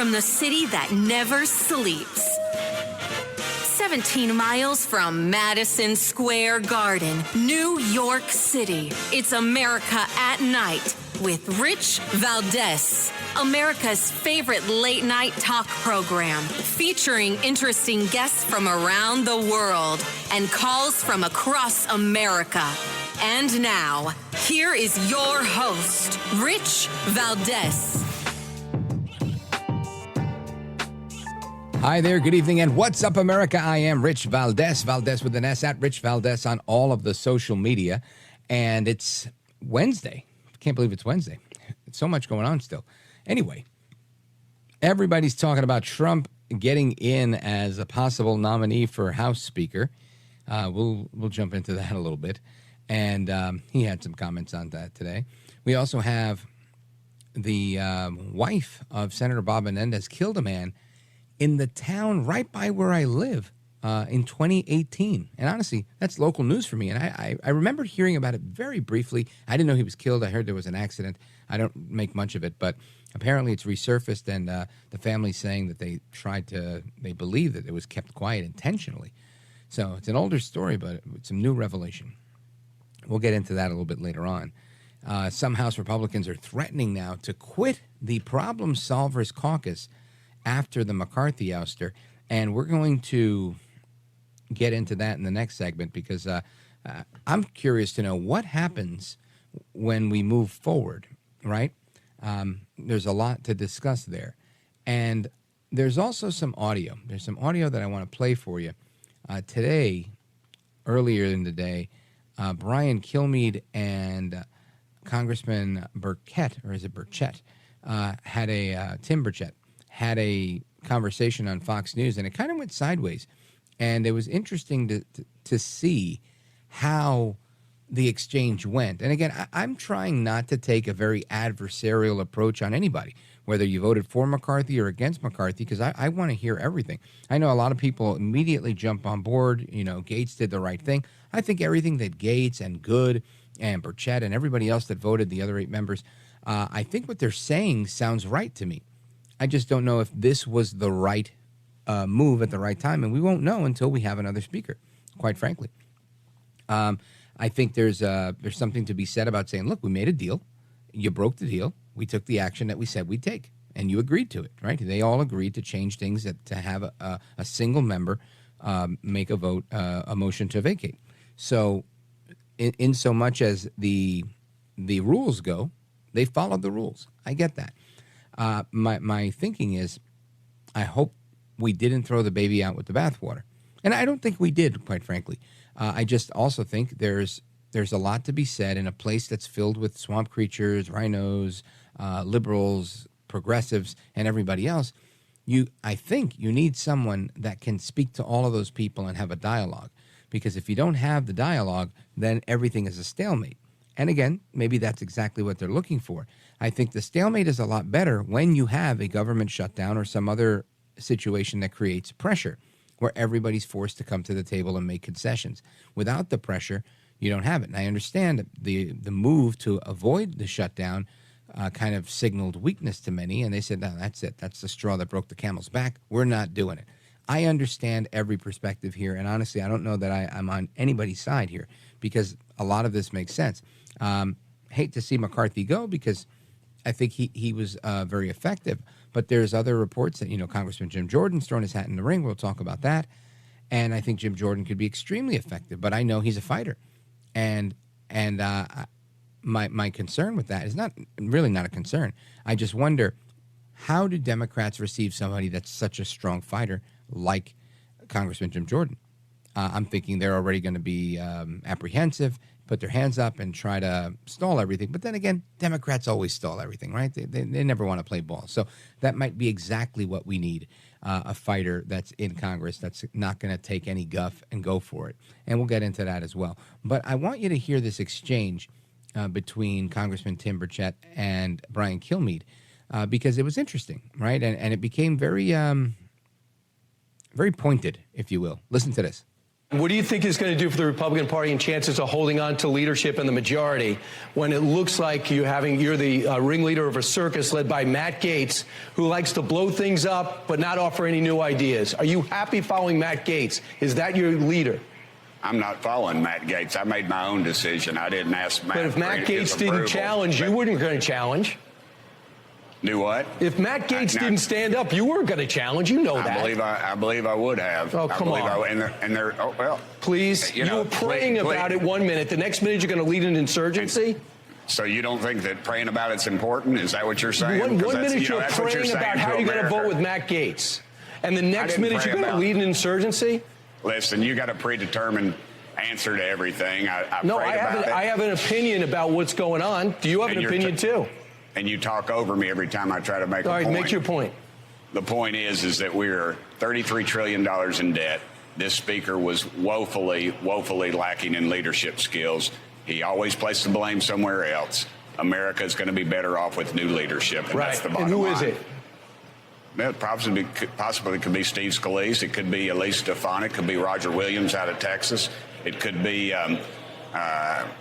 from the city that never sleeps. 17 miles from Madison Square Garden, New York City. It's America at Night with Rich Valdez. America's favorite late-night talk program, featuring interesting guests from around the world and calls from across America. And now, here is your host, Rich Valdez. Hi there, good evening, and what's up, America? I am Rich Valdez, Valdez with an S, at Rich Valdez on all of the social media, and it's Wednesday. Can't believe it's Wednesday. It's so much going on still. Anyway, everybody's talking about Trump getting in as a possible nominee for House Speaker. We'll jump into that a little bit, and he had some comments on that today. We also have the wife of Senator Bob Menendez killed a man in the town right by where I live in 2018. And honestly, that's local news for me. And I remember hearing about it very briefly. I didn't know he was killed. I heard there was an accident. I don't make much of it, but apparently it's resurfaced, and the family's saying that they believe that it was kept quiet intentionally. So it's an older story, but it's some new revelation. We'll get into that a little bit later on. Some House Republicans are threatening now to quit the Problem Solvers Caucus after the McCarthy ouster, and we're going to get into that in the next segment because I'm curious to know what happens when we move forward, right? There's a lot to discuss there. And there's also some audio. There's some audio that I want to play for you. Today, earlier in the day, Brian Kilmeade and Congressman Burchett, or is it Burchett, Tim Burchett, had a conversation on Fox News, and it kind of went sideways. And it was interesting to see how the exchange went. And again, I'm trying not to take a very adversarial approach on anybody, whether you voted for McCarthy or against McCarthy, because I want to hear everything. I know a lot of people immediately jump on board. You know, Gates did the right thing. I think everything that Gates and Good and Burchett and everybody else that voted, the other 8 members, I think what they're saying sounds right to me. I just don't know if this was the right move at the right time, and we won't know until we have another speaker, quite frankly. I think there's something to be said about saying, look, we made a deal. You broke the deal. We took the action that we said we'd take, and you agreed to it, right? They all agreed to change things, to have a single member make a vote, a motion to vacate. So in so much as the rules go, they followed the rules. I get that. My thinking is, I hope we didn't throw the baby out with the bathwater. And I don't think we did, quite frankly. I just also think there's a lot to be said in a place that's filled with swamp creatures, rhinos, liberals, progressives, and everybody else. I think you need someone that can speak to all of those people and have a dialogue. Because if you don't have the dialogue, then everything is a stalemate. And again, maybe that's exactly what they're looking for. I think the stalemate is a lot better when you have a government shutdown or some other situation that creates pressure, where everybody's forced to come to the table and make concessions. Without the pressure, you don't have it. And I understand the move to avoid the shutdown kind of signaled weakness to many, and they said, no, that's it. That's the straw that broke the camel's back. We're not doing it. I understand every perspective here, and honestly, I don't know that I'm on anybody's side here, because a lot of this makes sense. Hate to see McCarthy go, because I think he was very effective. But there's other reports that, Congressman Jim Jordan's thrown his hat in the ring. We'll talk about that. And I think Jim Jordan could be extremely effective. But I know he's a fighter. And my concern with that is not a concern. I just wonder, how do Democrats receive somebody that's such a strong fighter like Congressman Jim Jordan? I'm thinking they're already going to be apprehensive, put their hands up and try to stall everything. But then again, Democrats always stall everything, right? They never want to play ball. So that might be exactly what we need, a fighter that's in Congress that's not going to take any guff and go for it. And we'll get into that as well. But I want you to hear this exchange between Congressman Tim Burchett and Brian Kilmeade, because it was interesting, right? And it became very, very pointed, if you will. Listen to this. What do you think is going to do for the Republican Party and chances of holding on to leadership in the majority when it looks like you're the ringleader of a circus led by Matt Gaetz, who likes to blow things up but not offer any new ideas? Are you happy following Matt Gaetz? Is that your leader? I'm not following Matt Gaetz. I made my own decision. I didn't ask Matt. But if Matt Gaetz didn't challenge, you weren't going to challenge. Do what? If Matt Gaetz didn't stand up, you weren't going to challenge. You know that. I believe I would have. Oh, come on. Please. You were praying about it 1 minute. The next minute, you're going to lead an insurgency? So you don't think that praying about it's important? Is that what you're saying? One minute you're praying about how you're going to vote with Matt Gaetz. And the next minute you're going to lead an insurgency? Listen, you got a predetermined answer to everything. I have an opinion about what's going on. Do you have an opinion too? And you talk over me every time I try to make a point. All right, make your point. The point is that we're $33 trillion in debt. This speaker was woefully lacking in leadership skills. He always placed the blame somewhere else. America is going to be better off with new leadership, and that's the bottom line. And who is it? It possibly could be Steve Scalise. It could be Elise Stefanik. It could be Roger Williams out of Texas. It could be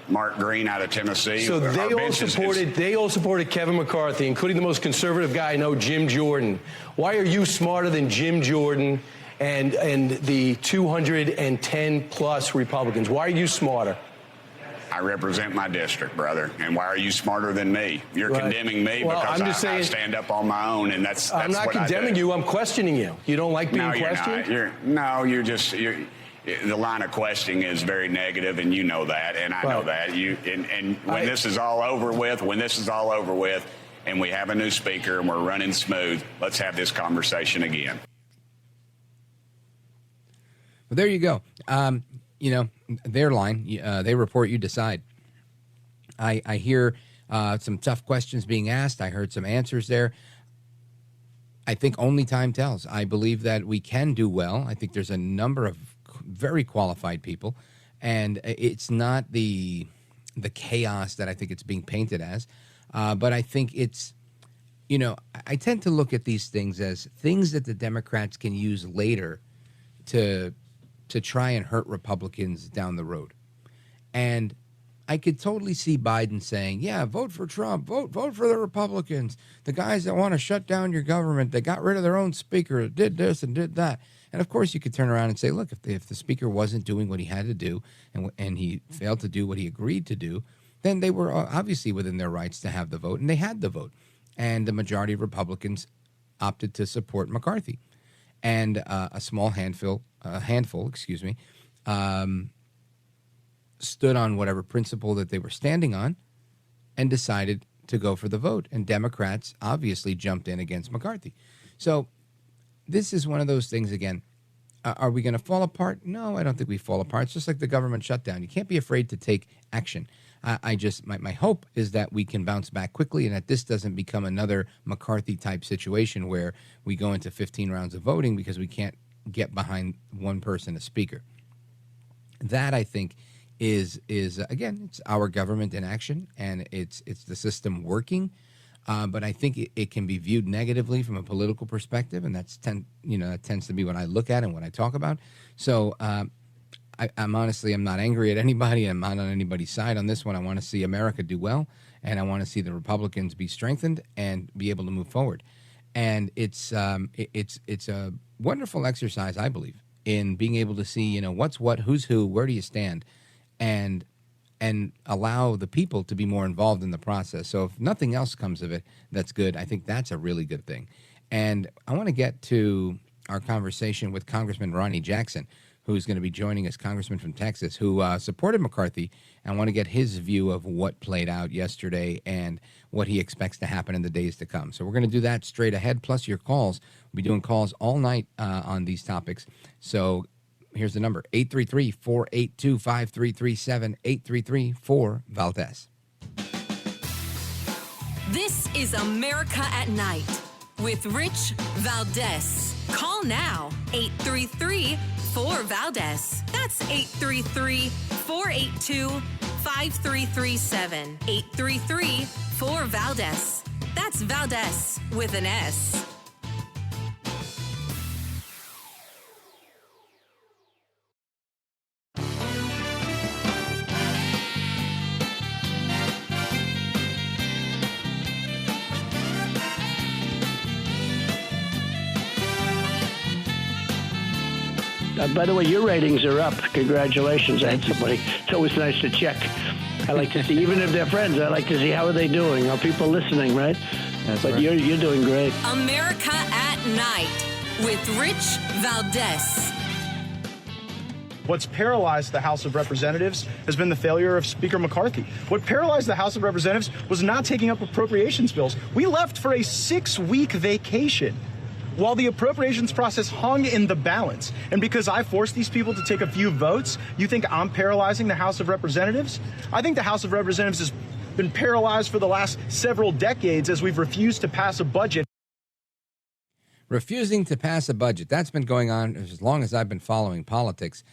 Mark Green out of Tennessee. So they all supported Kevin McCarthy, including the most conservative guy I know, Jim Jordan. Why are you smarter than Jim Jordan and the 210 plus Republicans? Why are you smarter? I represent my district, brother. And why are you smarter than me? You're condemning me because I stand up on my own, and that's I'm not condemning you. I'm questioning you. You don't like being questioned? The line of questioning is very negative, and you know that, and I know that. When this is all over with, and we have a new speaker and we're running smooth, let's have this conversation again. Well, there you go. Their line, they report, you decide. I hear some tough questions being asked. I heard some answers there. I think only time tells. I believe that we can do well. I think there's a number of very qualified people, and it's not the chaos that I think it's being painted as. But I think it's, I tend to look at these things as things that the Democrats can use later to try and hurt Republicans down the road. And I could totally see Biden saying, yeah, vote for Trump, vote for the Republicans, the guys that want to shut down your government, they got rid of their own speaker, did this and did that. And of course you could turn around and say, look, if the speaker wasn't doing what he had to do and he failed to do what he agreed to do, then they were obviously within their rights to have the vote, and they had the vote. And the majority of Republicans opted to support McCarthy. And a small handful, stood on whatever principle that they were standing on and decided to go for the vote. And Democrats obviously jumped in against McCarthy. So this is one of those things, again, are we going to fall apart? No, I don't think we fall apart. It's just like the government shutdown. You can't be afraid to take action. My hope is that we can bounce back quickly and that this doesn't become another McCarthy-type situation where we go into 15 rounds of voting because we can't get behind one person as speaker. That, I think, is again, it's our government in action, and it's the system working. But I think it can be viewed negatively from a political perspective, and that tends to be what I look at and what I talk about. So I'm honestly, I'm not angry at anybody. I'm not on anybody's side on this one. I want to see America do well, and I want to see the Republicans be strengthened and be able to move forward. And it's a wonderful exercise, I believe, in being able to see what's what, who's who, where do you stand, and allow the people to be more involved in the process. So if nothing else comes of it, that's good. I think that's a really good thing. And I want to get to our conversation with Congressman Ronny Jackson, who's going to be joining us, Congressman from Texas, who supported McCarthy, and I want to get his view of what played out yesterday and what he expects to happen in the days to come. So we're going to do that straight ahead, plus your calls. We'll be doing calls all night on these topics. So here's the number, 833-482-5337, 833-4-VALDEZ. This is America at Night with Rich Valdez. Call now, 833-4-VALDEZ. That's 833-482-5337, 833-4-VALDEZ. That's Valdez with an S. By the way, your ratings are up. Congratulations. I had somebody. It's always nice to check. I like to see, even if they're friends, I like to see how are they doing. Are people listening, right? But right. You're doing great. America at Night with Rich Valdez. What's paralyzed the House of Representatives has been the failure of Speaker McCarthy. What paralyzed the House of Representatives was not taking up appropriations bills. We left for a 6-week vacation while the appropriations process hung in the balance. And because I forced these people to take a few votes, you think I'm paralyzing the House of Representatives? I think the House of Representatives has been paralyzed for the last several decades as we've refused to pass a budget. Refusing to pass a budget. That's been going on as long as I've been following politics.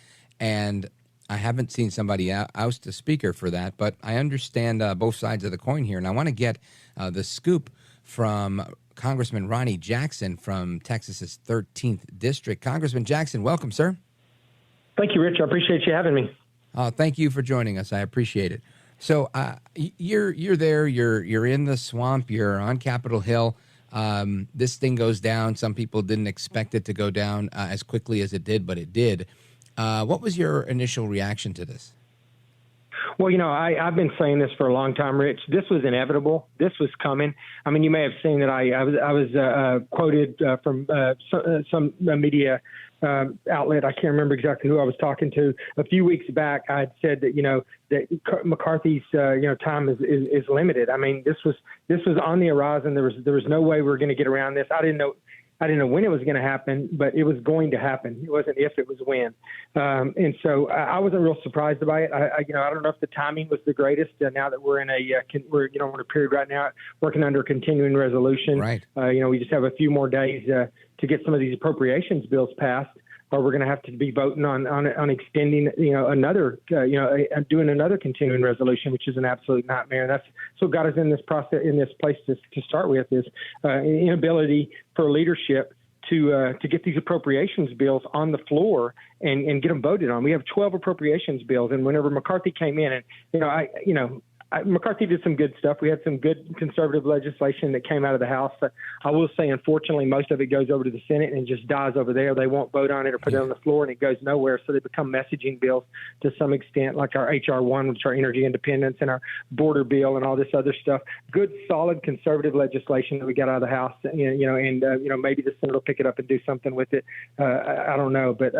And I haven't seen somebody oust a speaker for that, but I understand both sides of the coin here. And I want to get the scoop from Congressman Ronny Jackson from Texas's 13th District. Congressman Jackson, welcome, sir. Thank you, Rich. I appreciate you having me. Thank you for joining us. I appreciate it. So you're there. You're in the swamp. You're on Capitol Hill. This thing goes down. Some people didn't expect it to go down as quickly as it did, but it did. What was your initial reaction to this? Well, I've been saying this for a long time, Rich. This was inevitable. This was coming. I mean, you may have seen that I was quoted from some media outlet. I can't remember exactly who I was talking to. A few weeks back, I had said that that McCarthy's time is limited. I mean, this was on the horizon. There was no way we were going to get around this. I didn't know when it was going to happen, but it was going to happen. It wasn't if, it was when. And so I wasn't real surprised by it. I don't know if the timing was the greatest. Now that we're in we're in a period right now working under a continuing resolution. Right. We just have a few more days to get some of these appropriations bills passed, or we're going to have to be voting on extending, another, doing another continuing resolution, which is an absolute nightmare. And that's what got us in this process, in this place to start with, is inability for leadership to get these appropriations bills on the floor and get them voted on. We have 12 appropriations bills, and whenever McCarthy came in, and McCarthy did some good stuff. We had some good conservative legislation that came out of the House. I will say, unfortunately, most of it goes over to the Senate and just dies over there. They won't vote on it or put it on the floor, and it goes nowhere. So they become messaging bills to some extent, like our H.R. 1, which are energy independence, and our border bill and all this other stuff. Good, solid conservative legislation that we got out of the House, and maybe the Senate will pick it up and do something with it. I don't know, but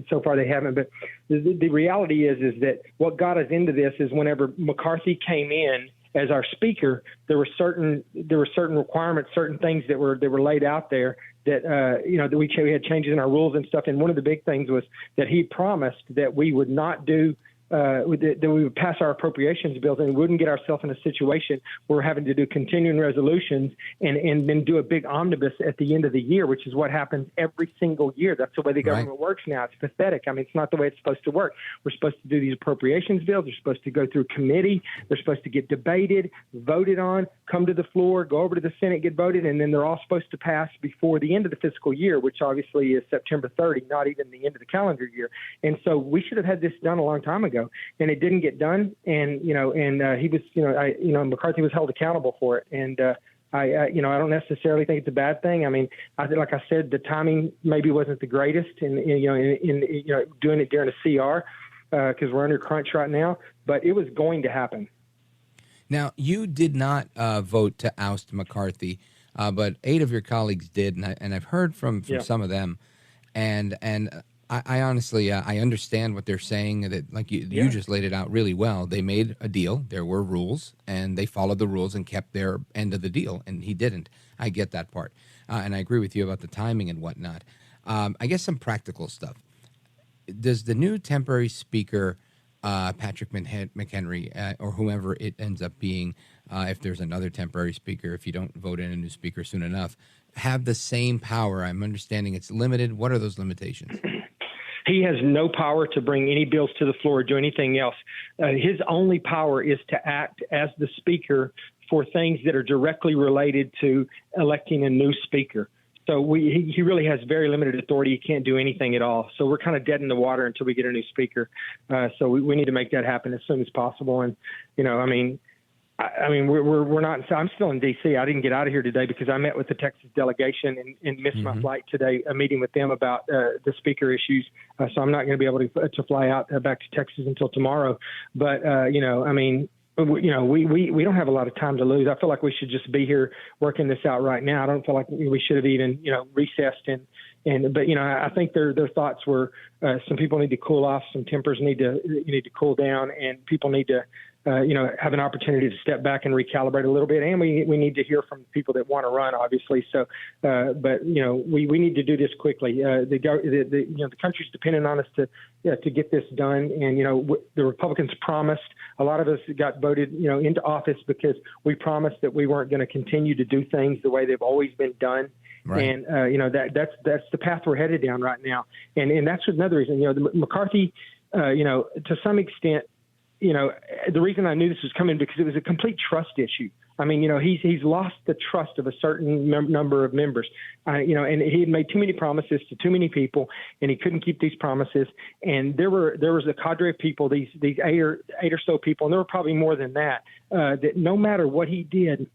so far they haven't. But the reality is that what got us into this is whenever McCarthy came in as our speaker, there were certain requirements, certain things that were laid out there that that we had changes in our rules and stuff. And one of the big things was that he promised that we would not do that we would pass our appropriations bills and we wouldn't get ourselves in a situation where we're having to do continuing resolutions and then do a big omnibus at the end of the year, which is what happens every single year. That's the way the government works now. It's pathetic. I mean, it's not the way it's supposed to work. We're supposed to do these appropriations bills. They're supposed to go through committee. They're supposed to get debated, voted on, come to the floor, go over to the Senate, get voted, and then they're all supposed to pass before the end of the fiscal year, which obviously is September 30, not even the end of the calendar year. And so we should have had this done a long time ago. And it didn't get done, and he was, McCarthy was held accountable for it, and I don't necessarily think it's a bad thing. I mean, like I said, the timing maybe wasn't the greatest, in doing it during a CR because we're under crunch right now, but it was going to happen. Now, you did not vote to oust McCarthy, but 8 of your colleagues did, and I've heard from some of them, and I honestly, I understand what they're saying. That, like you just laid it out really well. They made a deal. There were rules, and they followed the rules and kept their end of the deal. And he didn't. I get that part, and I agree with you about the timing and whatnot. I guess some practical stuff. Does the new temporary speaker, Patrick McHenry, or whomever it ends up being, if there's another temporary speaker, if you don't vote in a new speaker soon enough, have the same power? I'm understanding it's limited. What are those limitations? He has no power to bring any bills to the floor or do anything else. His only power is to act as the speaker for things that are directly related to electing a new speaker. So he really has very limited authority. He can't do anything at all. So we're kind of dead in the water until we get a new speaker. So we need to make that happen as soon as possible. And, I mean, we're not. So I'm still in D.C. I didn't get out of here today because I met with the Texas delegation and missed my flight today. A meeting with them about the speaker issues. So I'm not going to be able to fly out back to Texas until tomorrow. But I mean, we don't have a lot of time to lose. I feel like we should just be here working this out right now. I don't feel like we should have even recessed but I think their thoughts were some people need to cool off, some tempers need to cool down, and people need to have an opportunity to step back and recalibrate a little bit, and we need to hear from people that want to run, obviously. So, but we need to do this quickly. The country's dependent on us to get this done, and the Republicans promised. A lot of us got voted into office because we promised that we weren't going to continue to do things the way they've always been done. Right. And that's the path we're headed down right now, and that's another reason. The McCarthy, to some extent. The reason I knew this was coming because it was a complete trust issue. I mean, he's lost the trust of a certain number of members, and he had made too many promises to too many people, and he couldn't keep these promises. And there was a cadre of people, these eight or so people, and there were probably more than that, that no matter what he did.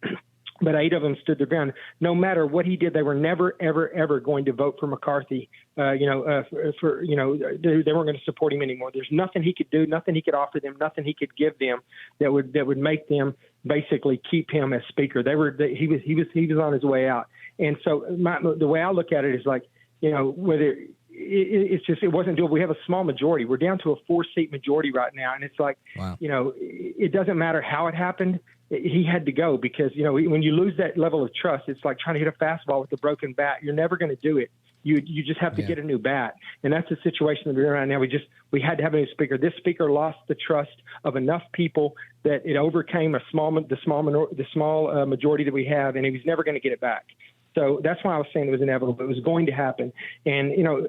But 8 of them stood their ground. No matter what he did, they were never, ever, ever going to vote for McCarthy. They weren't going to support him anymore. There's nothing he could do, nothing he could offer them, nothing he could give them that would make them basically keep him as speaker. He was on his way out. And so the way I look at it is like, whether it's just, it wasn't doable. We have a small majority. We're down to a 4-seat majority right now. And it's like, wow. It doesn't matter how it happened. He had to go because, when you lose that level of trust, it's like trying to hit a fastball with a broken bat. You're never going to do it. You just have to get a new bat. And that's the situation that we're in right now. We had to have a new speaker. This speaker lost the trust of enough people that it overcame the small majority that we have, and he was never going to get it back. So that's why I was saying it was inevitable. It was going to happen. And,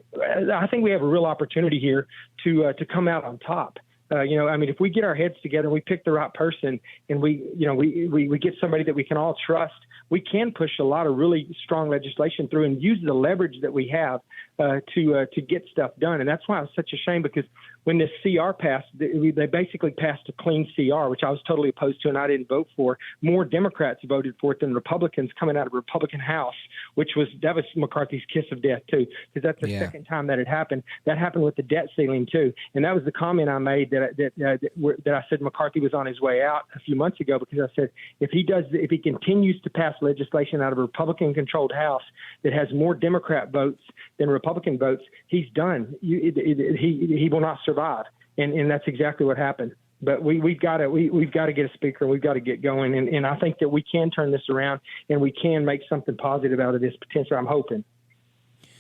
I think we have a real opportunity here to come out on top. If we get our heads together and we pick the right person and we get somebody that we can all trust, we can push a lot of really strong legislation through and use the leverage that we have to get stuff done. And that's why it was such a shame, because when this CR passed, they basically passed a clean CR, which I was totally opposed to and I didn't vote for. More Democrats voted for it than Republicans coming out of Republican House, that was McCarthy's kiss of death too, because that's the second time that it happened. That happened with the debt ceiling too. And that was the comment I made that I said McCarthy was on his way out a few months ago, because I said if he continues to pass legislation out of a Republican-controlled House that has more Democrat votes than Republican votes, he's done. He will not survive, and that's exactly what happened. But we've got to get a speaker, and we've got to get going, and I think that we can turn this around, and we can make something positive out of this potential. I'm hoping.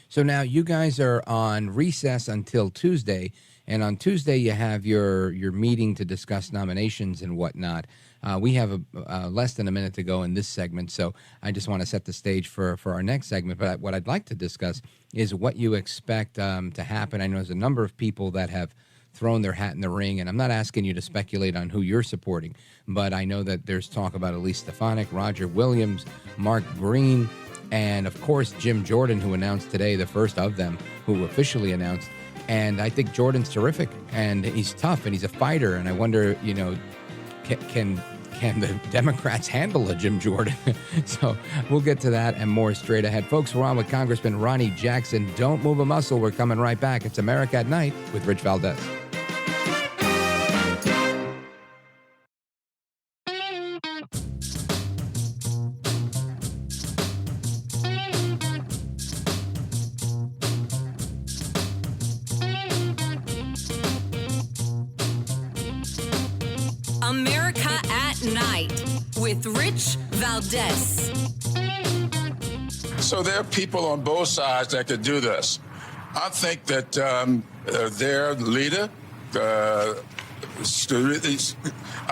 So now you guys are on recess until Tuesday, and on Tuesday you have your meeting to discuss nominations and whatnot. We have less than a minute to go in this segment, so I just want to set the stage for our next segment. But what I'd like to discuss is what you expect to happen. I know there's a number of people that have thrown their hat in the ring, and I'm not asking you to speculate on who you're supporting, but I know that there's talk about Elise Stefanik, Roger Williams, Mark Green, and of course Jim Jordan, who announced today, the first of them who officially announced. And I think Jordan's terrific, and he's tough, and he's a fighter, and I wonder, can the Democrats handle a Jim Jordan? So we'll get to that and more straight ahead. Folks, we're on with Congressman Ronny Jackson. Don't move a muscle. We're coming right back. It's America at Night with Rich Valdez. America at Night with Rich Valdez. So there are people on both sides that could do this. I think that their leader, I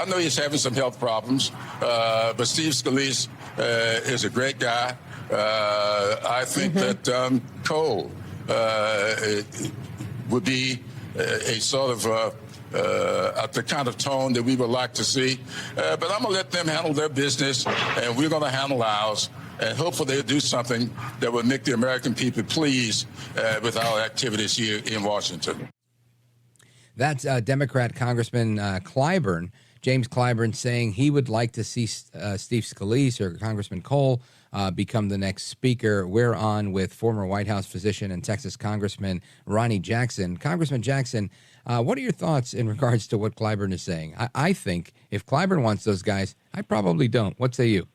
know he's having some health problems, but Steve Scalise is a great guy. I think that Cole would be a sort of the kind of tone that we would like to see. But I'm going to let them handle their business, and we're going to handle ours. And hopefully they'll do something that will make the American people pleased with our activities here in Washington. That's Democrat Congressman Clyburn. James Clyburn saying he would like to see Steve Scalise or Congressman Cole become the next speaker. We're on with former White House physician and Texas Congressman Ronny Jackson. Congressman Jackson, what are your thoughts in regards to what Clyburn is saying? I think if Clyburn wants those guys, I probably don't. What say you?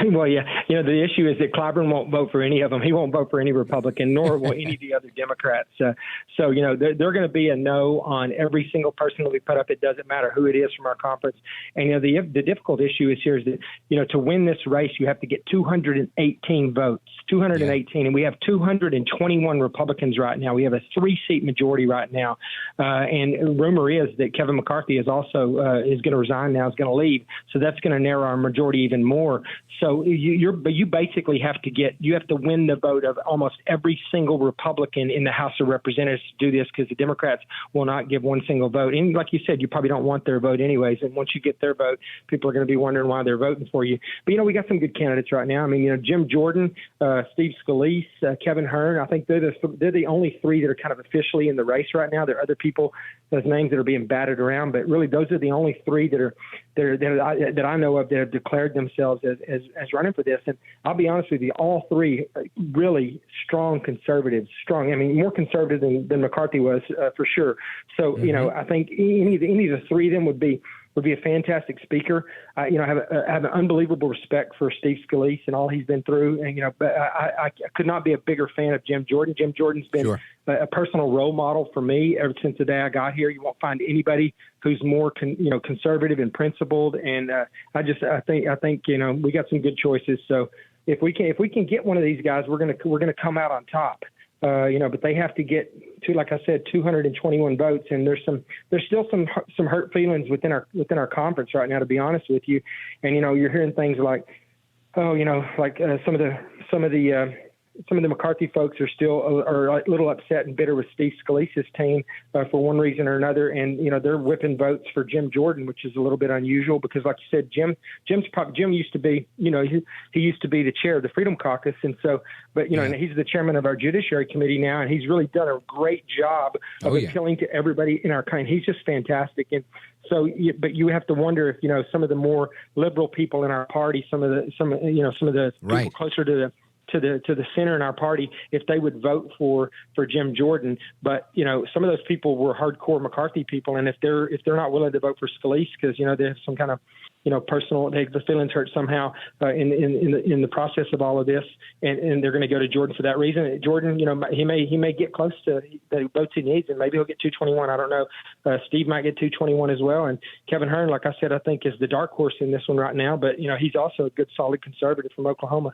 Well, yeah, the issue is that Clyburn won't vote for any of them. He won't vote for any Republican, nor will any of the other Democrats. So they're going to be a no on every single person that we put up. It doesn't matter who it is from our conference. And, the difficult issue is here is that, to win this race, you have to get 218 votes, 218. Yeah. And we have 221 Republicans right now. We have a 3-seat majority right now. And rumor is that Kevin McCarthy is also is going to resign now, is going to leave. So that's going to narrow our majority even more. So you basically have to win the vote of almost every single Republican in the House of Representatives to do this, because the Democrats will not give one single vote. And like you said, you probably don't want their vote anyways. And once you get their vote, people are going to be wondering why they're voting for you. But, we got some good candidates right now. I mean, Jim Jordan, Steve Scalise, Kevin Hearn. I think they're the only 3 that are kind of officially in the race right now. There are other people, those names that are being batted around, but really those are the only 3 that I know of that have declared themselves as running for this. And I'll be honest with you, all 3 really strong conservatives, more conservative than McCarthy was for sure. So, I think any of the 3 of them would be a fantastic speaker. I have an unbelievable respect for Steve Scalise and all he's been through. And, but I could not be a bigger fan of Jim Jordan. Jim Jordan's been a personal role model for me ever since the day I got here. You won't find anybody who's more, conservative and principled. And I think we got some good choices. So if we can get one of these guys, we're gonna come out on top. But they have to get to, like I said, 221 votes, and there's still some hurt feelings within our conference right now, to be honest with you. And you're hearing things like, some of the McCarthy folks are still a little upset and bitter with Steve Scalise's team for one reason or another, and they're whipping votes for Jim Jordan, which is a little bit unusual because, like you said, Jim used to be he used to be the chair of the Freedom Caucus, and so and he's the chairman of our Judiciary Committee now, and he's really done a great job of appealing to everybody in our kind. He's just fantastic, and so but you have to wonder if some of the more liberal people in our party, some of the people closer to the center in our party, if they would vote for Jim Jordan. But some of those people were hardcore McCarthy people, and if they're not willing to vote for Scalise because they have some kind of personal, the feelings hurt somehow in the process of all of this, and they're going to go to Jordan for that reason. Jordan, he may get close to the votes he needs, and maybe he'll get 221. I don't know. Steve might get 221 as well, and Kevin Hearn, like I said, I think is the dark horse in this one right now. But he's also a good, solid conservative from Oklahoma.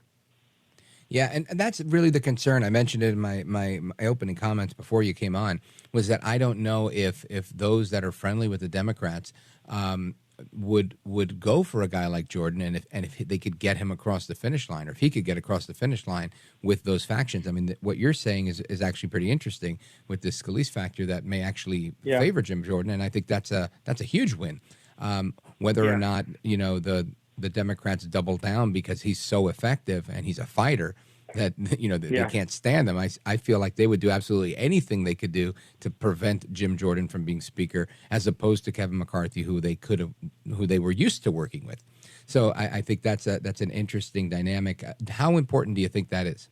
Yeah, and that's really the concern. I mentioned it in my opening comments before you came on, was that I don't know if those that are friendly with the Democrats would go for a guy like Jordan, and if they could get him across the finish line, or if he could get across the finish line with those factions. I mean, what you're saying is actually pretty interesting with this Scalise factor that may actually favor Jim Jordan, and I think that's a huge win. Whether or not the Democrats double down because he's so effective and he's a fighter that they can't stand him. I feel like they would do absolutely anything they could do to prevent Jim Jordan from being speaker, as opposed to Kevin McCarthy, who they were used to working with. So I think that's an interesting dynamic. How important do you think that is?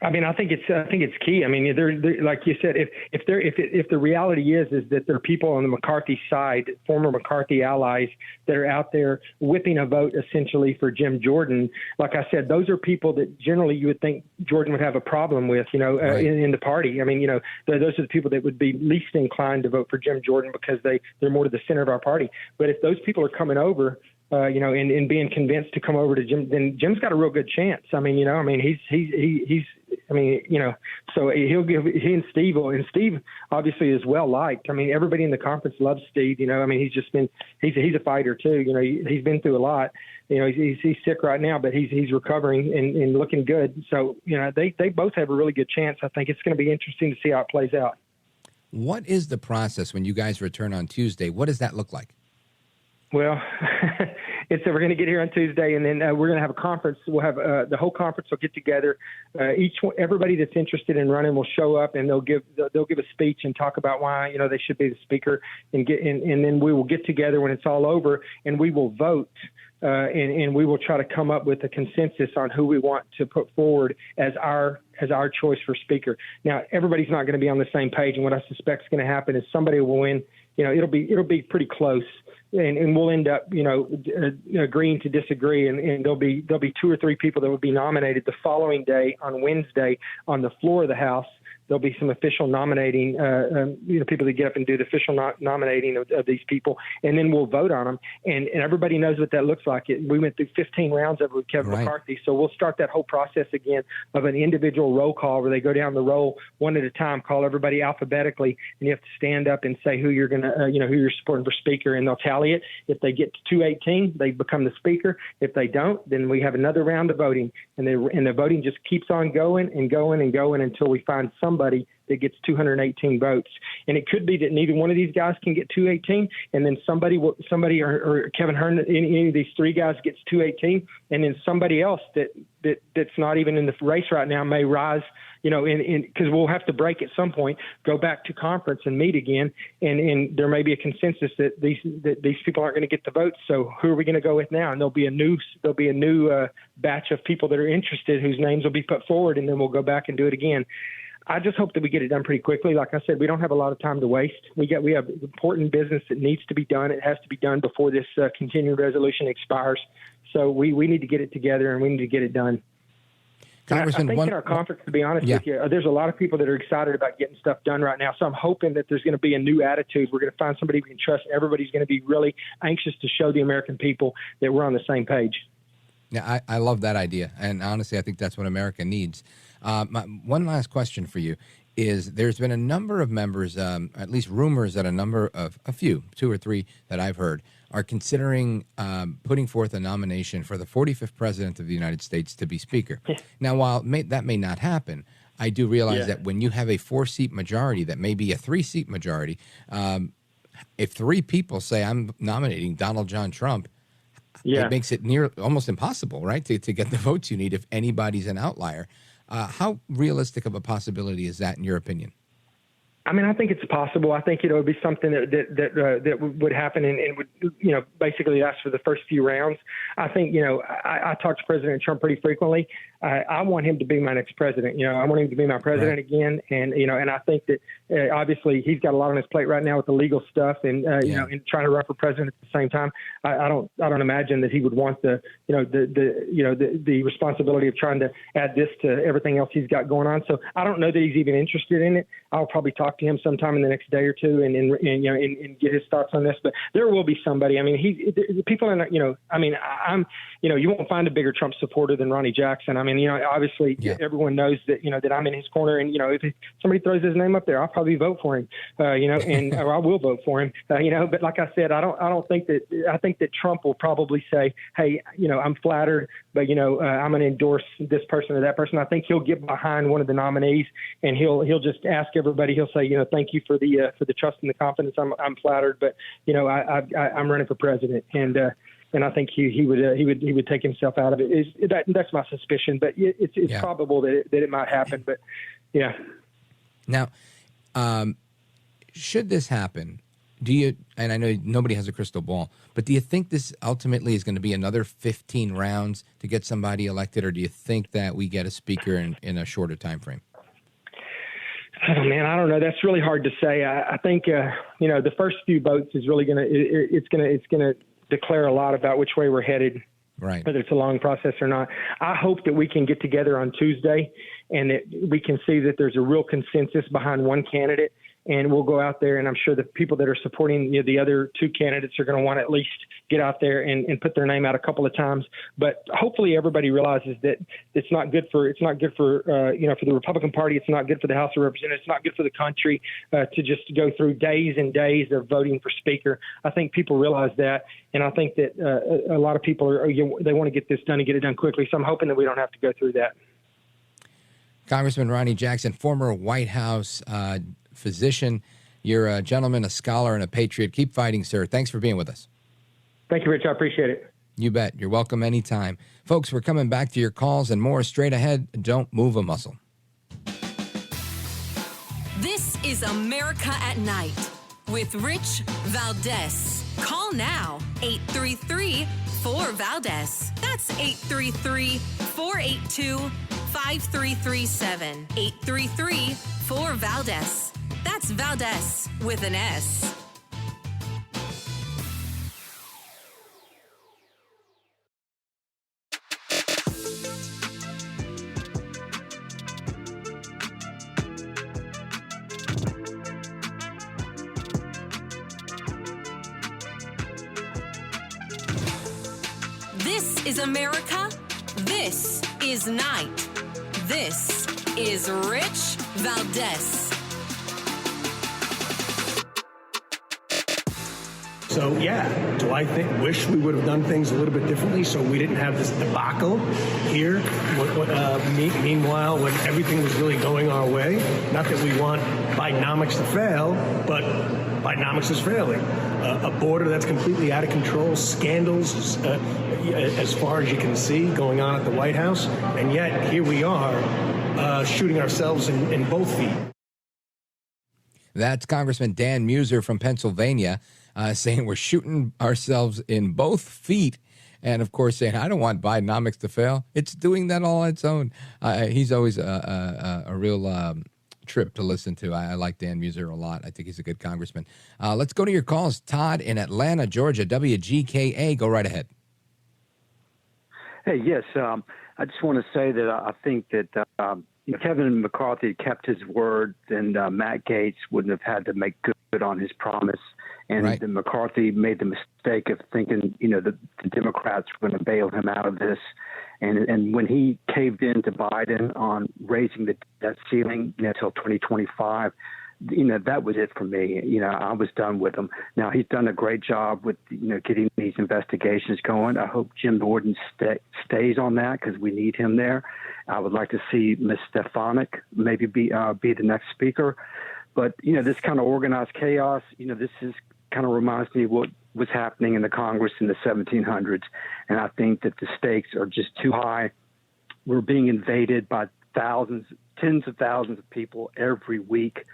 I mean, I think it's key. I mean, they're like you said, if the reality is that there are people on the McCarthy side, former McCarthy allies, that are out there whipping a vote essentially for Jim Jordan. Like I said, those are people that generally you would think Jordan would have a problem with, in the party. I mean, those are the people that would be least inclined to vote for Jim Jordan because they're more to the center of our party. But if those people are coming over, and being convinced to come over to Jim, then Jim's got a real good chance. I mean, he's so he and Steve obviously is well liked. I mean, everybody in the conference loves Steve. I mean, he's a fighter too. He's been through a lot. He's sick right now, but he's recovering and looking good. So, they both have a really good chance. I think it's going to be interesting to see how it plays out. What is the process when you guys return on Tuesday? What does that look like? Well, we're going to get here on Tuesday, and then we're going to have a conference. We'll have the whole conference will get together. Everybody that's interested in running will show up, and they'll give a speech and talk about why they should be the speaker, and then we will get together when it's all over, and we will vote. And we will try to come up with a consensus on who we want to put forward as our choice for speaker. Now, everybody's not going to be on the same page, and what I suspect is going to happen is somebody will win. It'll be pretty close, and we'll end up agreeing to disagree, and there'll be 2 or 3 people that will be nominated the following day on Wednesday on the floor of the House. There'll be some official nominating, people that get up and do the official nominating of these people, and then we'll vote on them. And everybody knows what that looks like. We went through 15 rounds of it with Kevin McCarthy, so we'll start that whole process again of an individual roll call where they go down the roll one at a time, call everybody alphabetically, and you have to stand up and say who you're going to, who you're supporting for speaker, and they'll tally it. If they get to 218, they become the speaker. If they don't, then we have another round of voting, and the voting just keeps on going and going and going until we find somebody that gets 218 votes. And it could be that neither one of these guys can get 218, and then somebody or Kevin Hearn, any of these 3 guys gets 218, and then somebody else that's not even in the race right now may rise, because we'll have to break at some point, go back to conference and meet again, and there may be a consensus that these people aren't going to get the votes. So who are we going to go with now? And there'll be a new batch of people that are interested whose names will be put forward, and then we'll go back and do it again. I just hope that we get it done pretty quickly. Like I said, we don't have a lot of time to waste. We have important business that needs to be done. It has to be done before this continuing resolution expires. So we need to get it together, and we need to get it done. Congressman, I think in our conference, to be honest with you, there's a lot of people that are excited about getting stuff done right now. So I'm hoping that there's going to be a new attitude. We're going to find somebody we can trust. Everybody's going to be really anxious to show the American people that we're on the same page. Yeah, I love that idea. And honestly, I think that's what America needs. One last question for you is there's been a number of members, at least rumors that a few, 2 or 3 that I've heard, are considering putting forth a nomination for the 45th president of the United States to be speaker. Now, while that may not happen, I do realize that when you have a 4-seat majority, that may be a 3-seat majority, if 3 people say I'm nominating Donald John Trump, it makes it almost impossible, right, to get the votes you need if anybody's an outlier. How realistic of a possibility is that in your opinion? I mean, I think it's possible. I think it would be something that would happen and would, basically last for the first few rounds. I think, I talk to President Trump pretty frequently. I want him to be my next president. I want him to be my president again. And, and I think that obviously he's got a lot on his plate right now with the legal stuff and, and trying to run for president at the same time. I don't imagine that he would want the responsibility of trying to add this to everything else he's got going on. So I don't know that he's even interested in it. I'll probably talk to him sometime in the next day or two and get his thoughts on this. But there will be somebody. I mean, people are not, you won't find a bigger Trump supporter than Ronny Jackson. I mean, obviously everyone knows that, that I'm in his corner, and, if somebody throws his name up there, I'll probably vote for him, or I will vote for him, but like I said, I think that Trump will probably say, hey, I'm flattered, but, I'm going to endorse this person or that person. I think he'll get behind one of the nominees, and he'll just ask everybody, he'll say, thank you for the trust and the confidence. I'm flattered, but, I'm running for president. And I think he would take himself out of it. That's my suspicion, but it's probable that it might happen. But yeah. Now, should this happen, do you? And I know nobody has a crystal ball, but do you think this ultimately is going to be another 15 rounds to get somebody elected, or do you think that we get a speaker in a shorter time frame? Oh man, I don't know. That's really hard to say. I think the first few votes is really it's gonna declare a lot about which way we're headed, right? Whether it's a long process or not. I hope that we can get together on Tuesday and that we can see that there's a real consensus behind one candidate, and we'll go out there, and I'm sure the people that are supporting the other 2 candidates are going to want to at least get out there and put their name out a couple of times. But hopefully everybody realizes that it's not good for for the Republican Party. It's not good for the House of Representatives. It's not good for the country to just go through days and days of voting for speaker. I think people realize that, and I think that a lot of people they want to get this done and get it done quickly. So I'm hoping that we don't have to go through that. Congressman Ronny Jackson, former White House physician. You're a gentleman, a scholar, and a patriot. Keep fighting, sir. Thanks for being with us. Thank you, Rich. I appreciate it. You bet. You're welcome anytime. Folks, we're coming back to your calls and more straight ahead. Don't move a muscle. This is America at Night with Rich Valdez. Call now, 833-4-VALDEZ. That's 833-482-5337. 833-4-VALDEZ. That's Valdez with an S. This is America. This is Night. This is Rich Valdez. So, yeah, do I wish we would have done things a little bit differently so we didn't have this debacle here? Meanwhile, when everything was really going our way, not that we want Bidenomics to fail, but Bidenomics is failing. A border that's completely out of control, scandals as far as you can see going on at the White House, and yet here we are shooting ourselves in both feet. That's Congressman Dan Muser from Pennsylvania saying we're shooting ourselves in both feet. And, of course, saying, I don't want Bidenomics to fail. It's doing that all on its own. He's always a real trip to listen to. I like Dan Muser a lot. I think he's a good congressman. Let's go to your calls. Todd in Atlanta, Georgia, WGKA. Go right ahead. Hey, yes. I just want to say that I think that Kevin McCarthy kept his word, and Matt Gaetz wouldn't have had to make good on his promise. And right. McCarthy made the mistake of thinking, the Democrats were going to bail him out of this. And when he caved in to Biden on raising the debt ceiling until 2025, that was it for me. I was done with him. Now, he's done a great job with, getting these investigations going. I hope Jim Norton stays on that because we need him there. I would like to see Ms. Stefanik maybe be the next speaker. But, this kind of organized chaos, this is kind of reminds me of what was happening in the Congress in the 1700s. And I think that the stakes are just too high. We're being invaded by tens of thousands of people every week.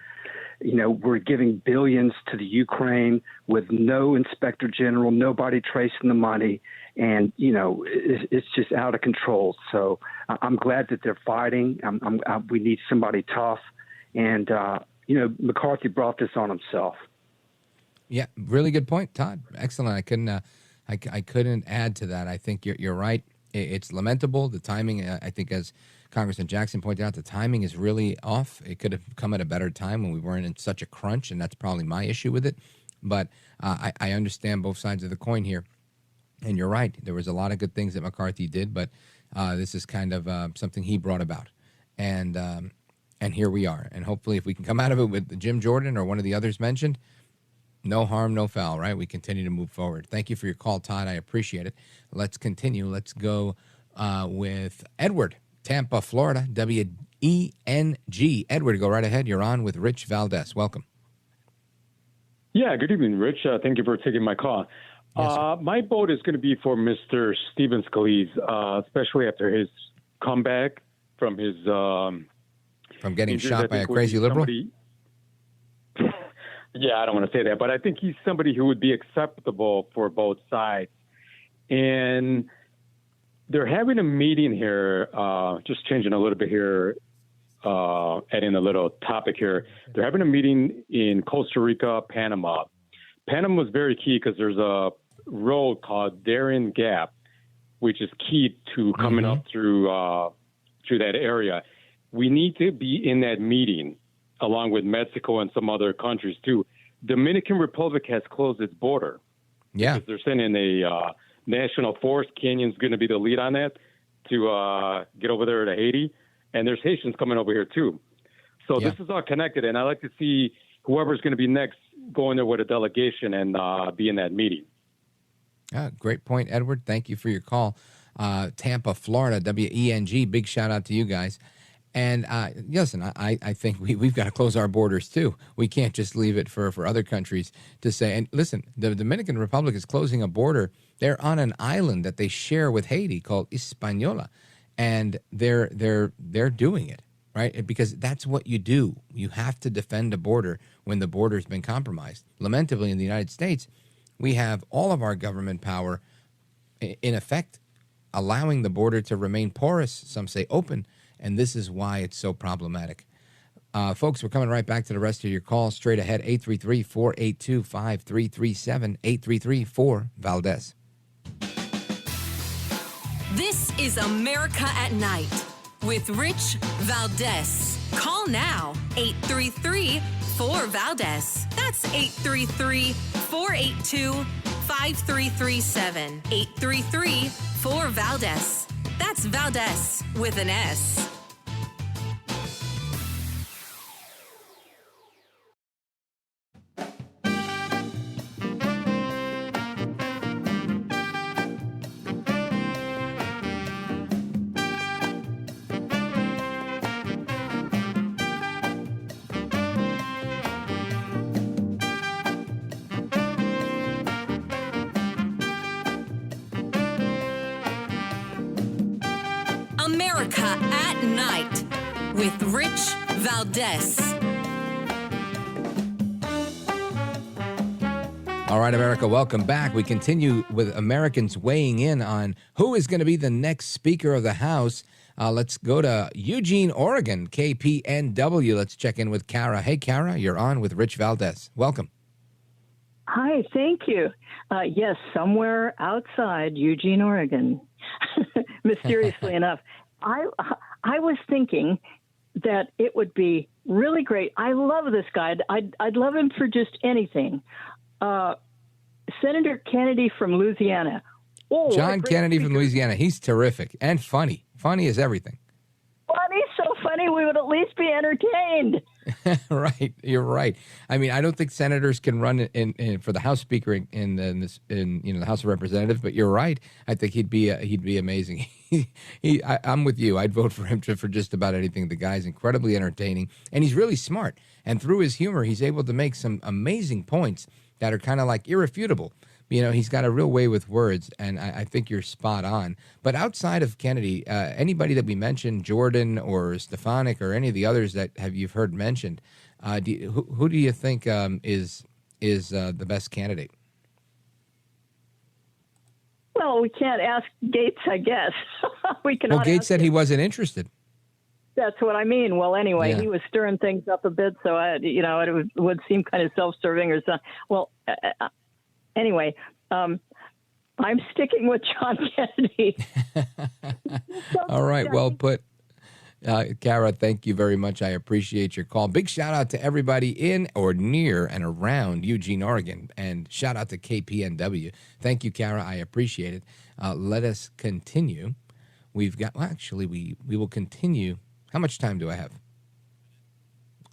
We're giving billions to the Ukraine with no inspector general, nobody tracing the money. And, it's just out of control. So I'm glad that they're fighting. We need somebody tough. And, McCarthy brought this on himself. Yeah, really good point, Todd. Excellent. I couldn't add to that. I think you're right. It's lamentable. The timing, I think, as Congressman Jackson pointed out, the timing is really off. It could have come at a better time when we weren't in such a crunch, and that's probably my issue with it. But I understand both sides of the coin here. And you're right. There was a lot of good things that McCarthy did, but this is kind of something he brought about. And here we are. And hopefully if we can come out of it with Jim Jordan or one of the others mentioned, no harm, no foul, right? We continue to move forward. Thank you for your call, Todd. I appreciate it. Let's continue. Let's go with Edward, Tampa, Florida, WENG. Edward, go right ahead. You're on with Rich Valdez. Welcome. Yeah, good evening, Rich. Thank you for taking my call. Yes, my vote is going to be for Mr. Stephen Scalise, especially after his comeback from his... from getting shot by a crazy liberal? Yeah, I don't want to say that, but I think he's somebody who would be acceptable for both sides. And they're having a meeting here, just changing a little bit here, adding a little topic here. They're having a meeting in Costa Rica, Panama. Panama was very key because there's a road called Darien Gap, which is key to coming up through that area. We need to be in that meeting along with Mexico and some other countries too. Dominican Republic has closed its border. Yeah. They're sending a national force. Kenya's going to be the lead on that to get over there to Haiti. And there's Haitians coming over here too. So this is all connected. And I like to see whoever's going to be next go in there with a delegation and be in that meeting. Great point, Edward. Thank you for your call. Tampa, Florida, WENG. Big shout out to you guys. And listen, I think we've got to close our borders too. We can't just leave it for other countries to say. And listen, the Dominican Republic is closing a border They're on an island that they share with Haiti called Hispaniola, and they're doing it, right? Because that's what you do. You have to defend a border when the border's been compromised. Lamentably, in the United States, we have all of our government power, in effect, allowing the border to remain porous, some say open, and this is why it's so problematic. Folks, we're coming right back to the rest of your calls. Straight ahead, 833-482-5337, 833-4-VALDEZ. This is America at Night with Rich Valdez. Call now, 833-4-VALDEZ. That's 833-482-5337, 833-4-VALDEZ. That's Valdez with an S. America at Night with Rich Valdez. All right, America, welcome back. We continue with Americans weighing in on who is going to be the next Speaker of the House. Let's go to Eugene, Oregon, KPNW. Let's check in with Kara. Hey, Kara, you're on with Rich Valdez. Welcome. Hi, thank you. Yes, somewhere outside Eugene, Oregon. Mysteriously enough, I was thinking that it would be really great. I love this guy. I'd love him for just anything. Senator Kennedy from Louisiana. Oh, John Kennedy from Louisiana. He's terrific and funny. Funny as everything. Funny, so funny we would at least be entertained. Right, you're right. I mean, I don't think senators can run in for the House Speaker in the House of Representatives, but you're right. I think he'd be amazing. I'm with you. I'd vote for him for just about anything. The guy's incredibly entertaining, and he's really smart. And through his humor, he's able to make some amazing points that are kind of like irrefutable. You know, he's got a real way with words, and I think you're spot on. But outside of Kennedy, anybody that we mentioned, Jordan or Stefanik or any of the others that you've heard mentioned, who do you think is the best candidate? Well, we can't ask Gates, I guess. Well, Gates said he wasn't interested. That's what I mean. Well, anyway, Yeah. He was stirring things up a bit, so it would seem kind of self-serving or something. Well. Anyway, I'm sticking with John Kennedy. All right, well put. Kara, thank you very much. I appreciate your call. Big shout out to everybody in or near and around Eugene, Oregon, and shout out to KPNW. Thank you, Kara. I appreciate it. Let us continue. We've got, well, actually, we will continue. How much time do I have?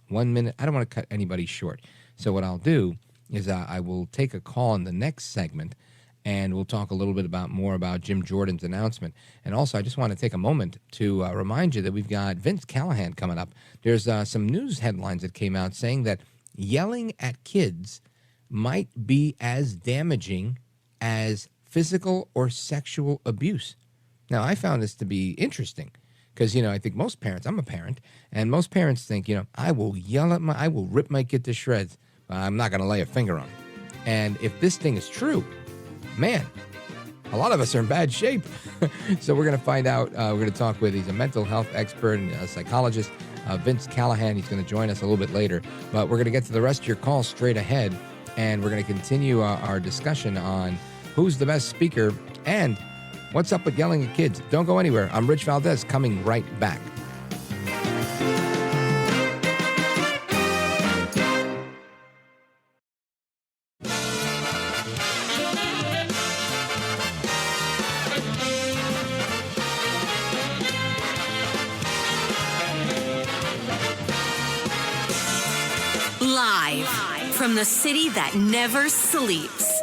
1 minute. I don't want to cut anybody short. So what I'll do is I will take a call in the next segment, and we'll talk a little bit more about Jim Jordan's announcement. And also, I just want to take a moment to remind you that we've got Vince Callahan coming up. There's some news headlines that came out saying that yelling at kids might be as damaging as physical or sexual abuse. Now, I found this to be interesting because, I think most parents, I'm a parent, and most parents think, I will I will rip my kid to shreds. I'm not going to lay a finger on it. And if this thing is true, man, a lot of us are in bad shape. So we're going to find out. We're going to talk with, he's a mental health expert and a psychologist, Vince Callahan. He's going to join us a little bit later. But we're going to get to the rest of your calls straight ahead. And we're going to continue our discussion on who's the best speaker and what's up with yelling at kids. Don't go anywhere. I'm Rich Valdez, coming right back. Live from the city that never sleeps.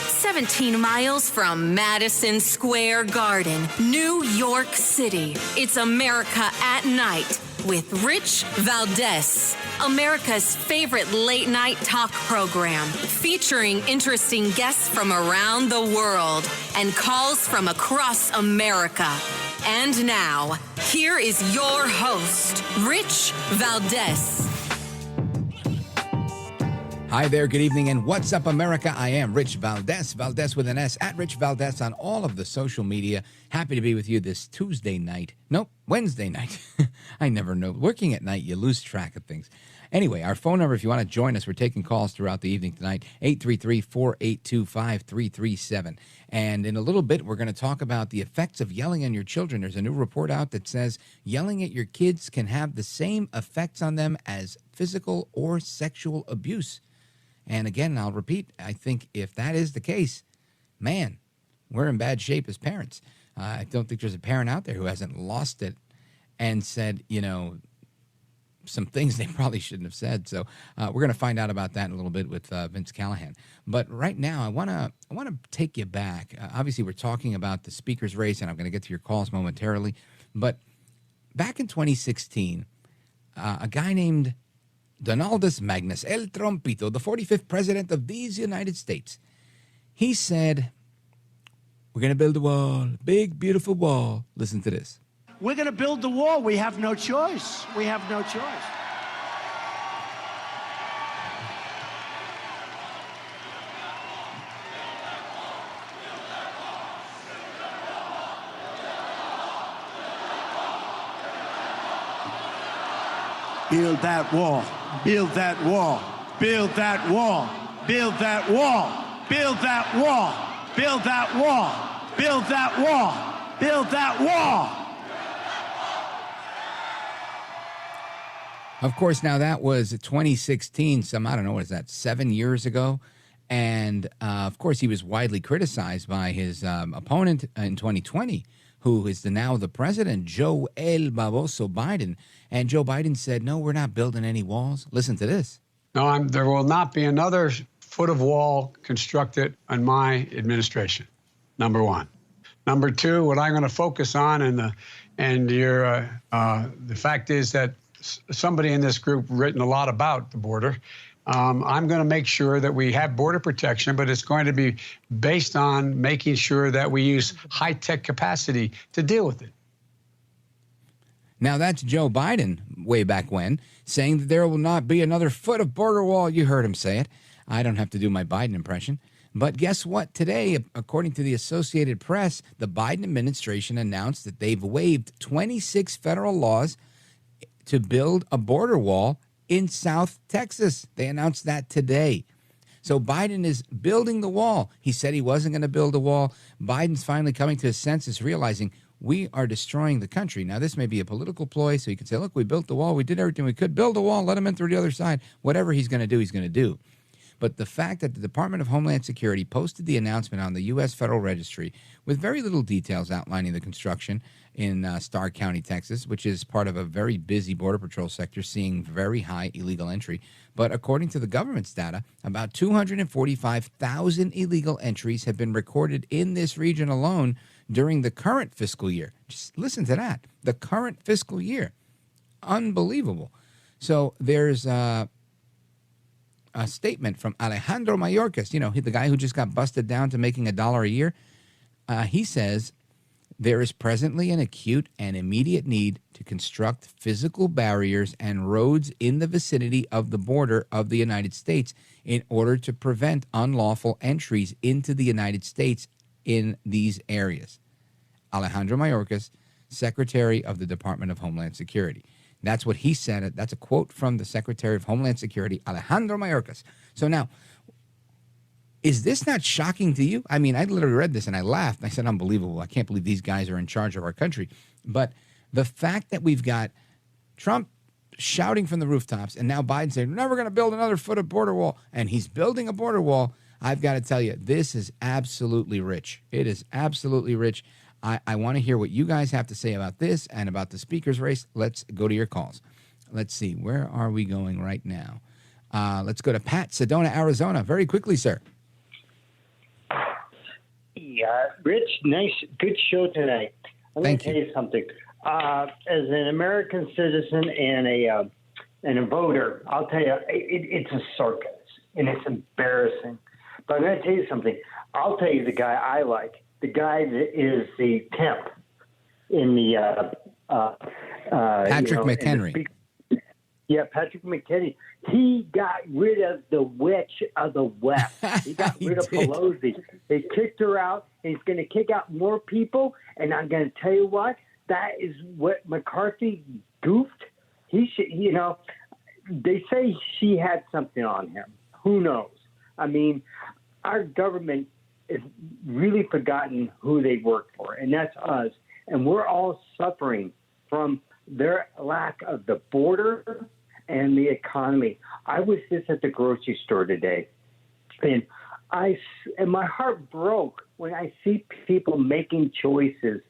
17 miles from Madison Square Garden, New York City. It's America at Night with Rich Valdez, America's favorite late-night talk program, featuring interesting guests from around the world and calls from across America. And now, here is your host, Rich Valdez. Hi there, good evening, and what's up, America? I am Rich Valdez, Valdez with an S, at Rich Valdez on all of the social media. Happy to be with you this Tuesday night. Nope, Wednesday night. I never know. Working at night, you lose track of things. Anyway, our phone number, if you want to join us, we're taking calls throughout the evening tonight, 833-482-5337. And in a little bit, we're going to talk about the effects of yelling on your children. There's a new report out that says yelling at your kids can have the same effects on them as physical or sexual abuse. And again, I'll repeat, I think if that is the case, man, we're in bad shape as parents. I don't think there's a parent out there who hasn't lost it and said, you know, some things they probably shouldn't have said. So we're going to find out about that in a little bit with Vince Callahan. But right now, I want to take you back. Obviously, we're talking about the speaker's race, and I'm going to get to your calls momentarily. But back in 2016, a guy named Donaldus Magnus, El Trompito, the 45th president of these United States, he said, we're going to build a wall, big, beautiful wall. Listen to this. We're going to build the wall. We have no choice. We have no choice. Build that wall. Build that wall. Build that wall. Build that wall. Build that wall. Build that wall. Build that wall. Build that wall. Of course, now that was 2016, I don't know, what is that, 7 years ago? And of course, he was widely criticized by his opponent in 2020, who is now the president, Joe El Baboso Biden. And Joe Biden said, no, we're not building any walls. Listen to this. No, there will not be another foot of wall constructed in my administration, number one. Number two, what I'm going to focus on, the fact is that somebody in this group written a lot about the border. I'm going to make sure that we have border protection, but it's going to be based on making sure that we use high-tech capacity to deal with it. Now, that's Joe Biden way back when, saying that there will not be another foot of border wall. You heard him say it. I don't have to do my Biden impression. But guess what? Today, according to the Associated Press, the Biden administration announced that they've waived 26 federal laws to build a border wall in South Texas. They announced that today. So Biden is building the wall. He said he wasn't going to build a wall. Biden's finally coming to his senses, realizing we are destroying the country. Now, this may be a political ploy, so you can say, look, we built the wall. We did everything we could. Build a wall. Let him in through the other side. Whatever he's going to do, he's going to do. But the fact that the Department of Homeland Security posted the announcement on the U.S. Federal Registry with very little details outlining the construction in Starr County, Texas, which is part of a very busy Border Patrol sector seeing very high illegal entry. But according to the government's data, about 245,000 illegal entries have been recorded in this region alone during the current fiscal year. Just listen to that. The current fiscal year. Unbelievable. So there's a statement from Alejandro Mayorkas, the guy who just got busted down to making $1 a year. He says, there is presently an acute and immediate need to construct physical barriers and roads in the vicinity of the border of the United States in order to prevent unlawful entries into the United States in these areas. Alejandro Mayorkas, Secretary of the Department of Homeland Security. That's what he said. That's a quote from the Secretary of Homeland Security, Alejandro Mayorkas. So now, is this not shocking to you? I mean, I literally read this and I laughed. I said, unbelievable. I can't believe these guys are in charge of our country. But the fact that we've got Trump shouting from the rooftops and now Biden saying, we're never going to build another foot of border wall, and he's building a border wall, I've got to tell you, this is absolutely rich. It is absolutely rich. I want to hear what you guys have to say about this and about the speaker's race. Let's go to your calls. Let's see. Where are we going right now? Let's go to Pat, Sedona, Arizona. Very quickly, sir. Yeah, Rich, nice, good show tonight. I'm going to tell you something. as an American citizen and a voter, I'll tell you, it's a circus and it's embarrassing. But I'm going to tell you something. I'll tell you the guy I like. The guy that is the temp in the Patrick McHenry. Patrick McHenry. He got rid of the witch of the West. He got rid of Pelosi. He kicked her out. He's going to kick out more people. And I'm going to tell you what, that is what McCarthy goofed. He should, they say she had something on him. Who knows? I mean, our government has really forgotten who they work for, and that's us. And we're all suffering from their lack of the border and the economy. I was just at the grocery store today, and my heart broke when I see people making choices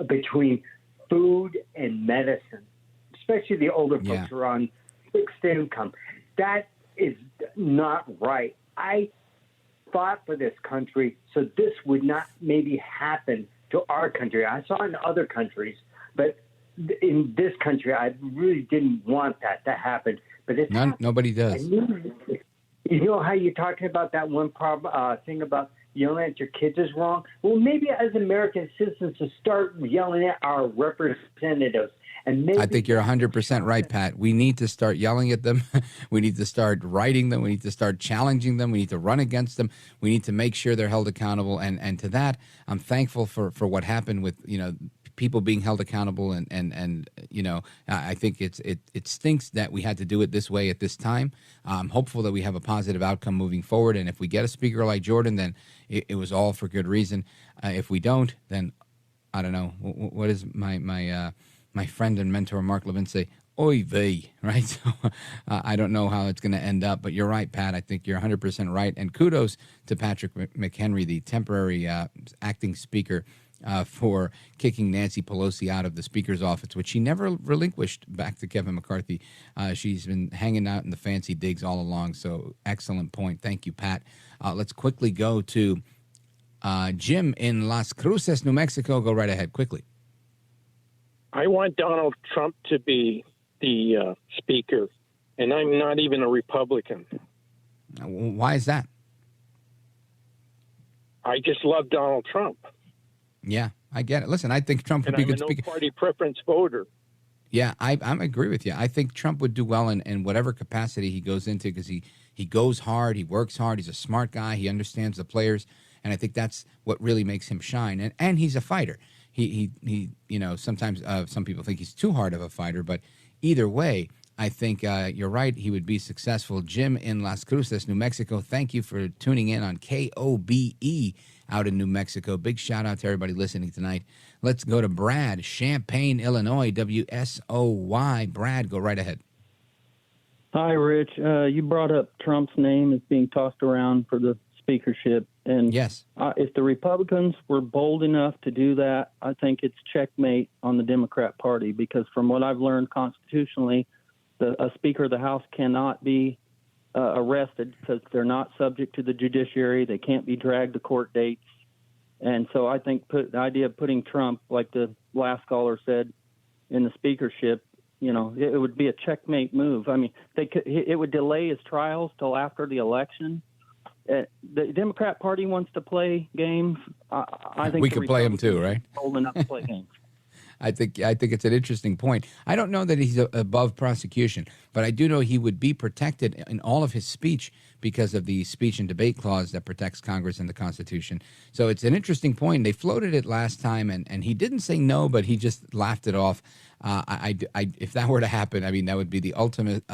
between food and medicine, especially the older folks who are on fixed income. That is not right. I fought for this country so this would not maybe happen to our country. I saw in other countries, but in this country, I really didn't want that to happen. But it's nobody does. You know how you're talking about that one thing about yelling at your kids is wrong? Well, maybe as American citizens to start yelling at our representatives. And maybe I think you're 100% right, Pat. We need to start yelling at them. We need to start writing them. We need to start challenging them. We need to run against them. We need to make sure they're held accountable. And to that, I'm thankful for what happened with, people being held accountable. And I think it stinks that we had to do it this way at this time. I'm hopeful that we have a positive outcome moving forward. And if we get a speaker like Jordan, then it was all for good reason. If we don't, then I don't know. What is my friend and mentor Mark Levin say, oy vey, right? So I don't know how it's going to end up, but you're right, Pat. I think you're 100% right. And kudos to Patrick McHenry, the temporary acting speaker, for kicking Nancy Pelosi out of the speaker's office, which she never relinquished back to Kevin McCarthy. She's been hanging out in the fancy digs all along, so excellent point. Thank you, Pat. Let's quickly go to Jim in Las Cruces, New Mexico. Go right ahead, quickly. I want Donald Trump to be the speaker, and I'm not even a Republican. Why is that? I just love Donald Trump. Yeah, I get it. Listen, I think Trump would be a good speaker. I'm a no-party preference voter. Yeah, I agree with you. I think Trump would do well in whatever capacity he goes into because he goes hard, he works hard, he's a smart guy, he understands the players, and I think that's what really makes him shine. And he's a fighter. He sometimes some people think he's too hard of a fighter, but either way, I think you're right. He would be successful. Jim in Las Cruces, New Mexico, thank you for tuning in on KOBE out in New Mexico. Big shout out to everybody listening tonight. Let's go to Brad, Champaign, Illinois, WSOY. Brad, go right ahead. Hi, Rich. You brought up Trump's name as being tossed around for the speakership. And yes, if the Republicans were bold enough to do that, I think it's checkmate on the Democrat Party, because from what I've learned constitutionally, a Speaker of the House cannot be arrested because they're not subject to the judiciary. They can't be dragged to court dates. And so I think the idea of putting Trump, like the last caller said, in the speakership, it would be a checkmate move. I mean, it would delay his trials till after the election. The Democrat Party wants to play games. I think we could play them too, right? Old enough to play games. I think it's an interesting point. I don't know that he's above prosecution, but I do know he would be protected in all of his speech because of the speech and debate clause that protects Congress and the Constitution. So it's an interesting point. They floated it last time, and he didn't say no, but he just laughed it off. If that were to happen, I mean, that would be the ultimate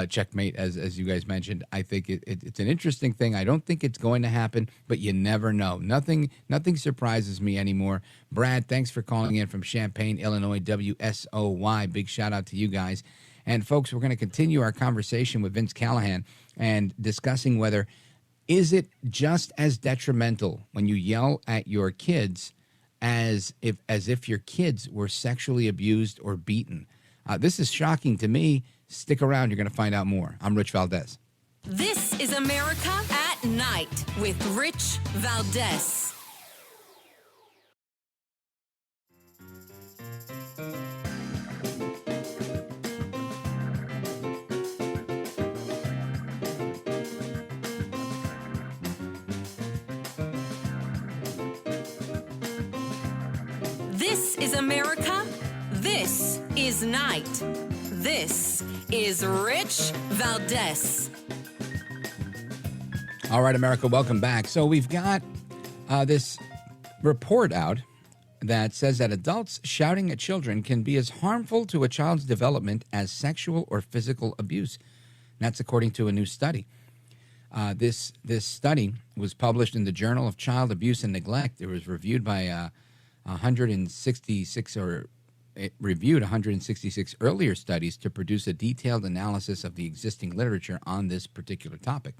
checkmate, as you guys mentioned. I think it's an interesting thing. I don't think it's going to happen, but you never know. Nothing surprises me anymore. Brad, thanks for calling in from Champaign, Illinois, WSOY. Big shout out to you guys. And folks, we're going to continue our conversation with Vince Callahan and discussing whether is it just as detrimental when you yell at your kids as if your kids were sexually abused or beaten. This is shocking to me. Stick around. You're going to find out more. I'm Rich Valdez. This is America at Night with Rich Valdez. This is America. This is Night. This is Rich Valdez. All right, America, welcome back. So we've got this report out that says that adults shouting at children can be as harmful to a child's development as sexual or physical abuse. And that's according to a new study. This study was published in the Journal of Child Abuse and Neglect. It was reviewed by 166 earlier studies to produce a detailed analysis of the existing literature on this particular topic.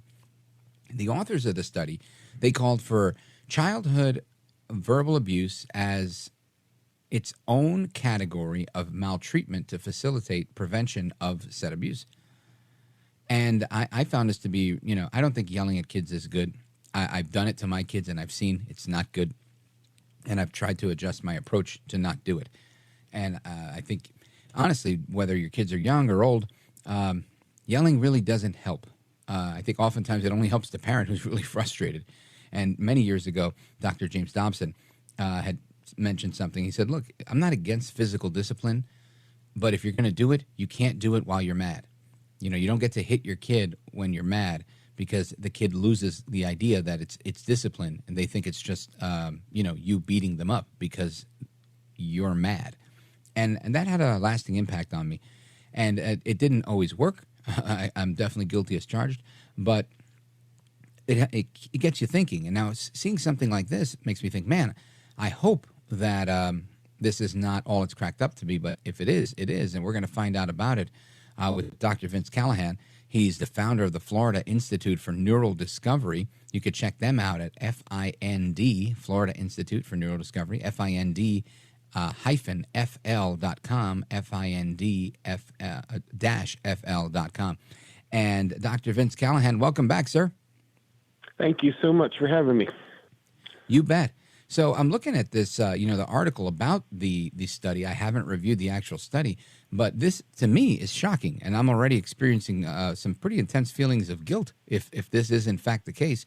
The authors of the study, they called for childhood verbal abuse as its own category of maltreatment to facilitate prevention of said abuse. And I found this to be, I don't think yelling at kids is good. I've done it to my kids, and I've seen it's not good. And I've tried to adjust my approach to not do it. And I think, honestly, whether your kids are young or old, yelling really doesn't help. I think oftentimes it only helps the parent who's really frustrated. And many years ago, Dr. James Dobson had mentioned something. He said, look, I'm not against physical discipline, but if you're going to do it, you can't do it while you're mad. You don't get to hit your kid when you're mad, because the kid loses the idea that it's discipline, and they think it's just, you beating them up because you're mad. And that had a lasting impact on me. And it didn't always work. I'm definitely guilty as charged, but it gets you thinking. And now seeing something like this makes me think, man, I hope that this is not all it's cracked up to be, but if it is, it is. And we're going to find out about it with Dr. Vince Callahan. He's the founder of the Florida Institute for Neural Discovery. You could check them out at FIND, Florida Institute for Neural Discovery, FIND-FL.com, FIND-FL.com. And Dr. Vince Callahan, welcome back, sir. Thank you so much for having me. You bet. So I'm looking at this, the article about the study. I haven't reviewed the actual study, but this, to me, is shocking. And I'm already experiencing some pretty intense feelings of guilt if this is, in fact, the case.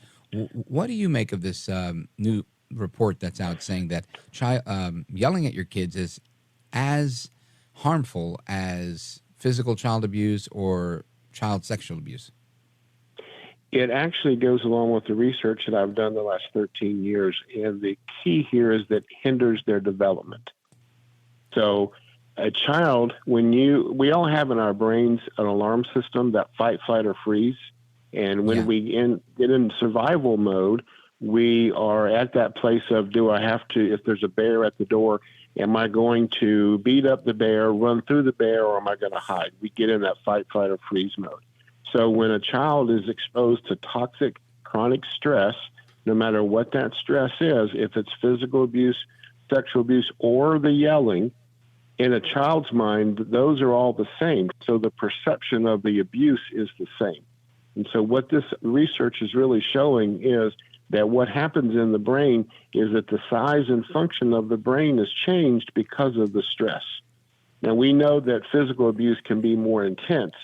What do you make of this new report that's out saying that yelling at your kids is as harmful as physical child abuse or child sexual abuse? It actually goes along with the research that I've done the last 13 years, and the key here is that it hinders their development. So a child, we all have in our brains an alarm system, that fight, flight, or freeze, and when we get in survival mode, we are at that place of, do I have to, if there's a bear at the door, am I going to beat up the bear, run through the bear, or am I going to hide? We get in that fight, flight, or freeze mode. So when a child is exposed to toxic, chronic stress, no matter what that stress is, if it's physical abuse, sexual abuse, or the yelling, in a child's mind, those are all the same. So the perception of the abuse is the same. And so what this research is really showing is that what happens in the brain is that the size and function of the brain is changed because of the stress. Now, we know that physical abuse can be more intense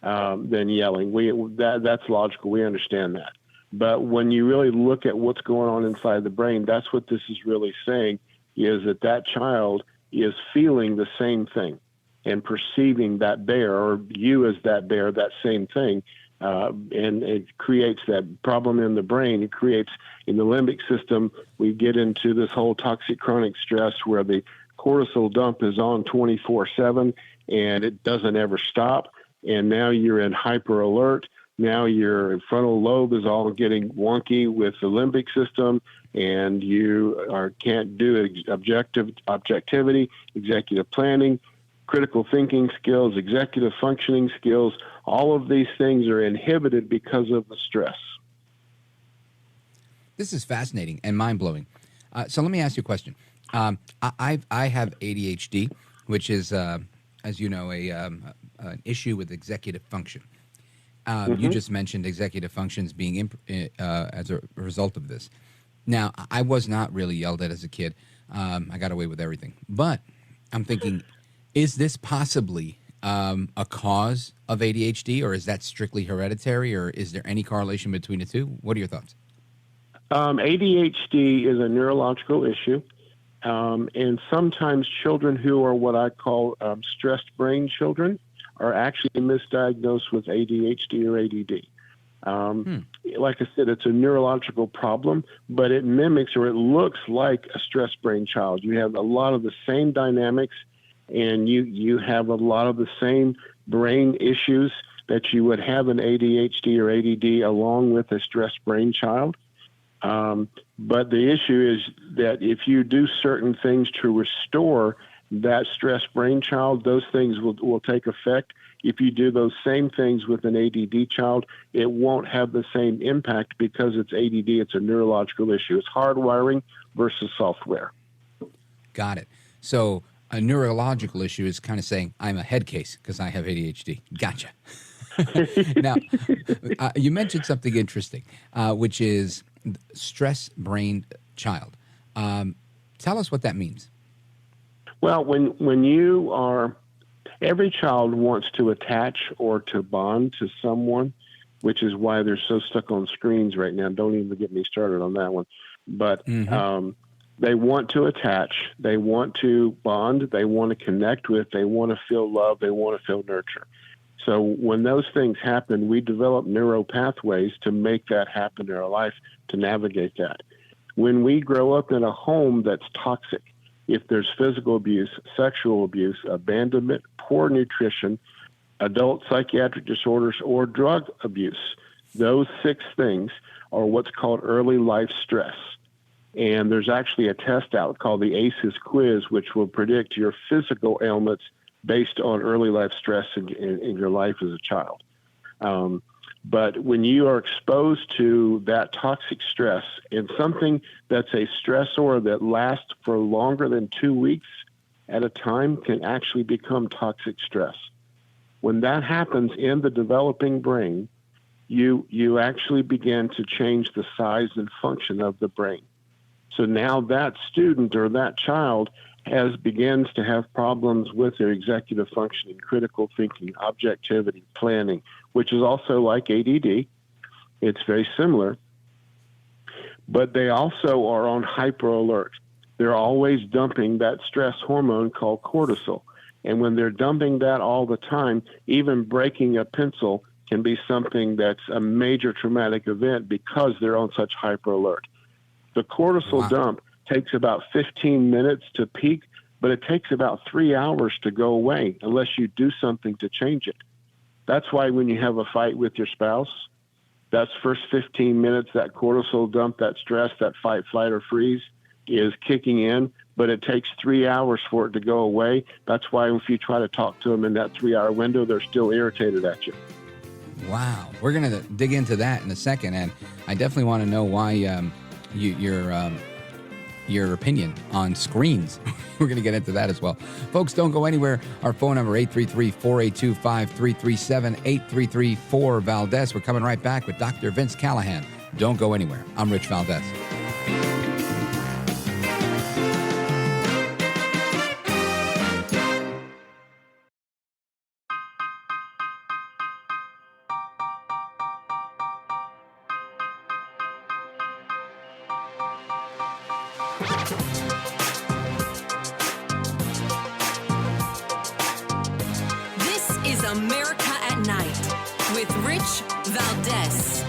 than yelling. That's logical. We understand that. But when you really look at what's going on inside the brain, that's what this is really saying, is that child is feeling the same thing and perceiving that bear, or you as that bear, that same thing. And it creates that problem in the brain. It creates, in the limbic system, we get into this whole toxic chronic stress where the cortisol dump is on 24/7 and it doesn't ever stop. And now you're in hyper alert. Now your frontal lobe is all getting wonky with the limbic system, and you can't do objectivity, executive planning, critical thinking skills, executive functioning skills. All of these things are inhibited because of the stress. This is fascinating and mind-blowing. So let me ask you a question. I have ADHD, which is, as you know, an issue with executive function. You just mentioned executive functions being as a result of this. Now, I was not really yelled at as a kid. I got away with everything. But I'm thinking, is this possibly a cause of ADHD, or is that strictly hereditary, or is there any correlation between the two? What are your thoughts? ADHD is a neurological issue. And sometimes children who are what I call stressed brain children are actually misdiagnosed with ADHD or ADD. Like I said, it's a neurological problem, but it mimics or it looks like a stressed brain child. You have a lot of the same dynamics, and you have a lot of the same brain issues that you would have an ADHD or ADD along with a stressed brain child. But the issue is that if you do certain things to restore that stressed brain child, those things will take effect. If you do those same things with an ADD child, it won't have the same impact because it's ADD. It's a neurological issue. It's hardwiring versus software. Got it. So a neurological issue is kind of saying I'm a head case because I have ADHD. Gotcha. Now, you mentioned something interesting, which is stress brain child. Tell us what that means. Well, when you are, every child wants to attach or to bond to someone, which is why they're so stuck on screens right now. Don't even get me started on that one. But they want to attach, they want to bond, they want to connect with, they want to feel love, they want to feel nurture. So when those things happen, we develop neuro pathways to make that happen in our life, to navigate that. When we grow up in a home that's toxic, if there's physical abuse, sexual abuse, abandonment, poor nutrition, adult psychiatric disorders, or drug abuse, those 6 things are what's called early life stress. And there's actually a test out called the ACEs quiz, which will predict your physical ailments based on early life stress in your life as a child. But when you are exposed to that toxic stress and something that's a stressor that lasts for longer than 2 weeks at a time can actually become toxic stress. When that happens in the developing brain, you actually begin to change the size and function of the brain. So now that student or that child begins to have problems with their executive functioning, critical thinking, objectivity, planning, which is also like ADD. It's very similar. But they also are on hyper alert. They're always dumping that stress hormone called cortisol. And when they're dumping that all the time, even breaking a pencil can be something that's a major traumatic event because they're on such hyper alert. The cortisol dump takes about 15 minutes to peak, but it takes about 3 hours to go away unless you do something to change it. That's why when you have a fight with your spouse, that's first 15 minutes, that cortisol dump, that stress, that fight, flight, or freeze is kicking in, but it takes 3 hours for it to go away. That's why if you try to talk to them in that 3-hour window, they're still irritated at you. Wow. We're going to dig into that in a second, and I definitely want to know why your opinion on screens. We're going to get into that as well. Folks, don't go anywhere. Our phone number, 833-482-5337, 833-4-VALDEZ. We're coming right back with Dr. Vince Callahan. Don't go anywhere. I'm Rich Valdez. This is America at Night with Rich Valdez.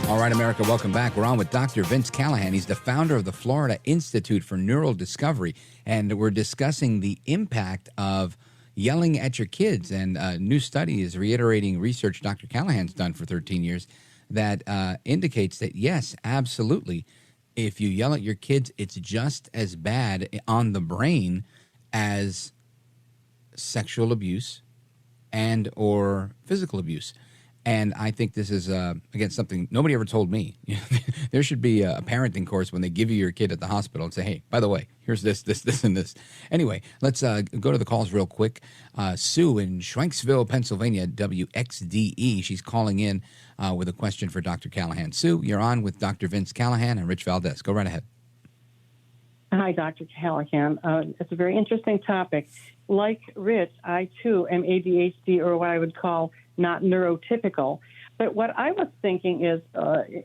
All right, America, welcome back. We're on with Dr. Vince Callahan. He's the founder of the Florida Institute for Neural Discovery, and we're discussing the impact of yelling at your kids. And a new study is reiterating research Dr. Callahan's done for 13 years that indicates that, yes, absolutely, if you yell at your kids, it's just as bad on the brain as sexual abuse and or physical abuse. And I think this is, again, something nobody ever told me. There should be a parenting course when they give you your kid at the hospital and say, hey, by the way, here's this, and this. Anyway, let's go to the calls real quick. Sue in Schwenksville, Pennsylvania, WXDE. She's calling in with a question for Dr. Callahan. Sue, you're on with Dr. Vince Callahan and Rich Valdez. Go right ahead. Hi, Dr. Callahan. It's a very interesting topic. Like Rich, I, too, am ADHD, or what I would call not neurotypical. But what I was thinking is,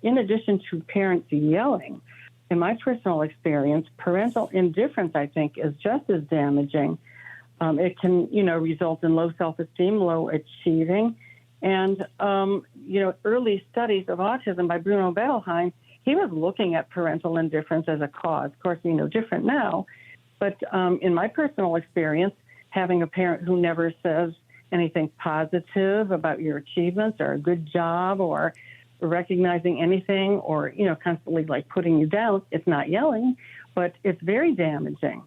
in addition to parents yelling, in my personal experience, parental indifference, I think, is just as damaging. It can, result in low self-esteem, low achieving. And, early studies of autism by Bruno Bettelheim, he was looking at parental indifference as a cause. Of course, different now. But in my personal experience, having a parent who never says anything positive about your achievements or a good job or recognizing anything or, constantly like putting you down, it's not yelling, but it's very damaging.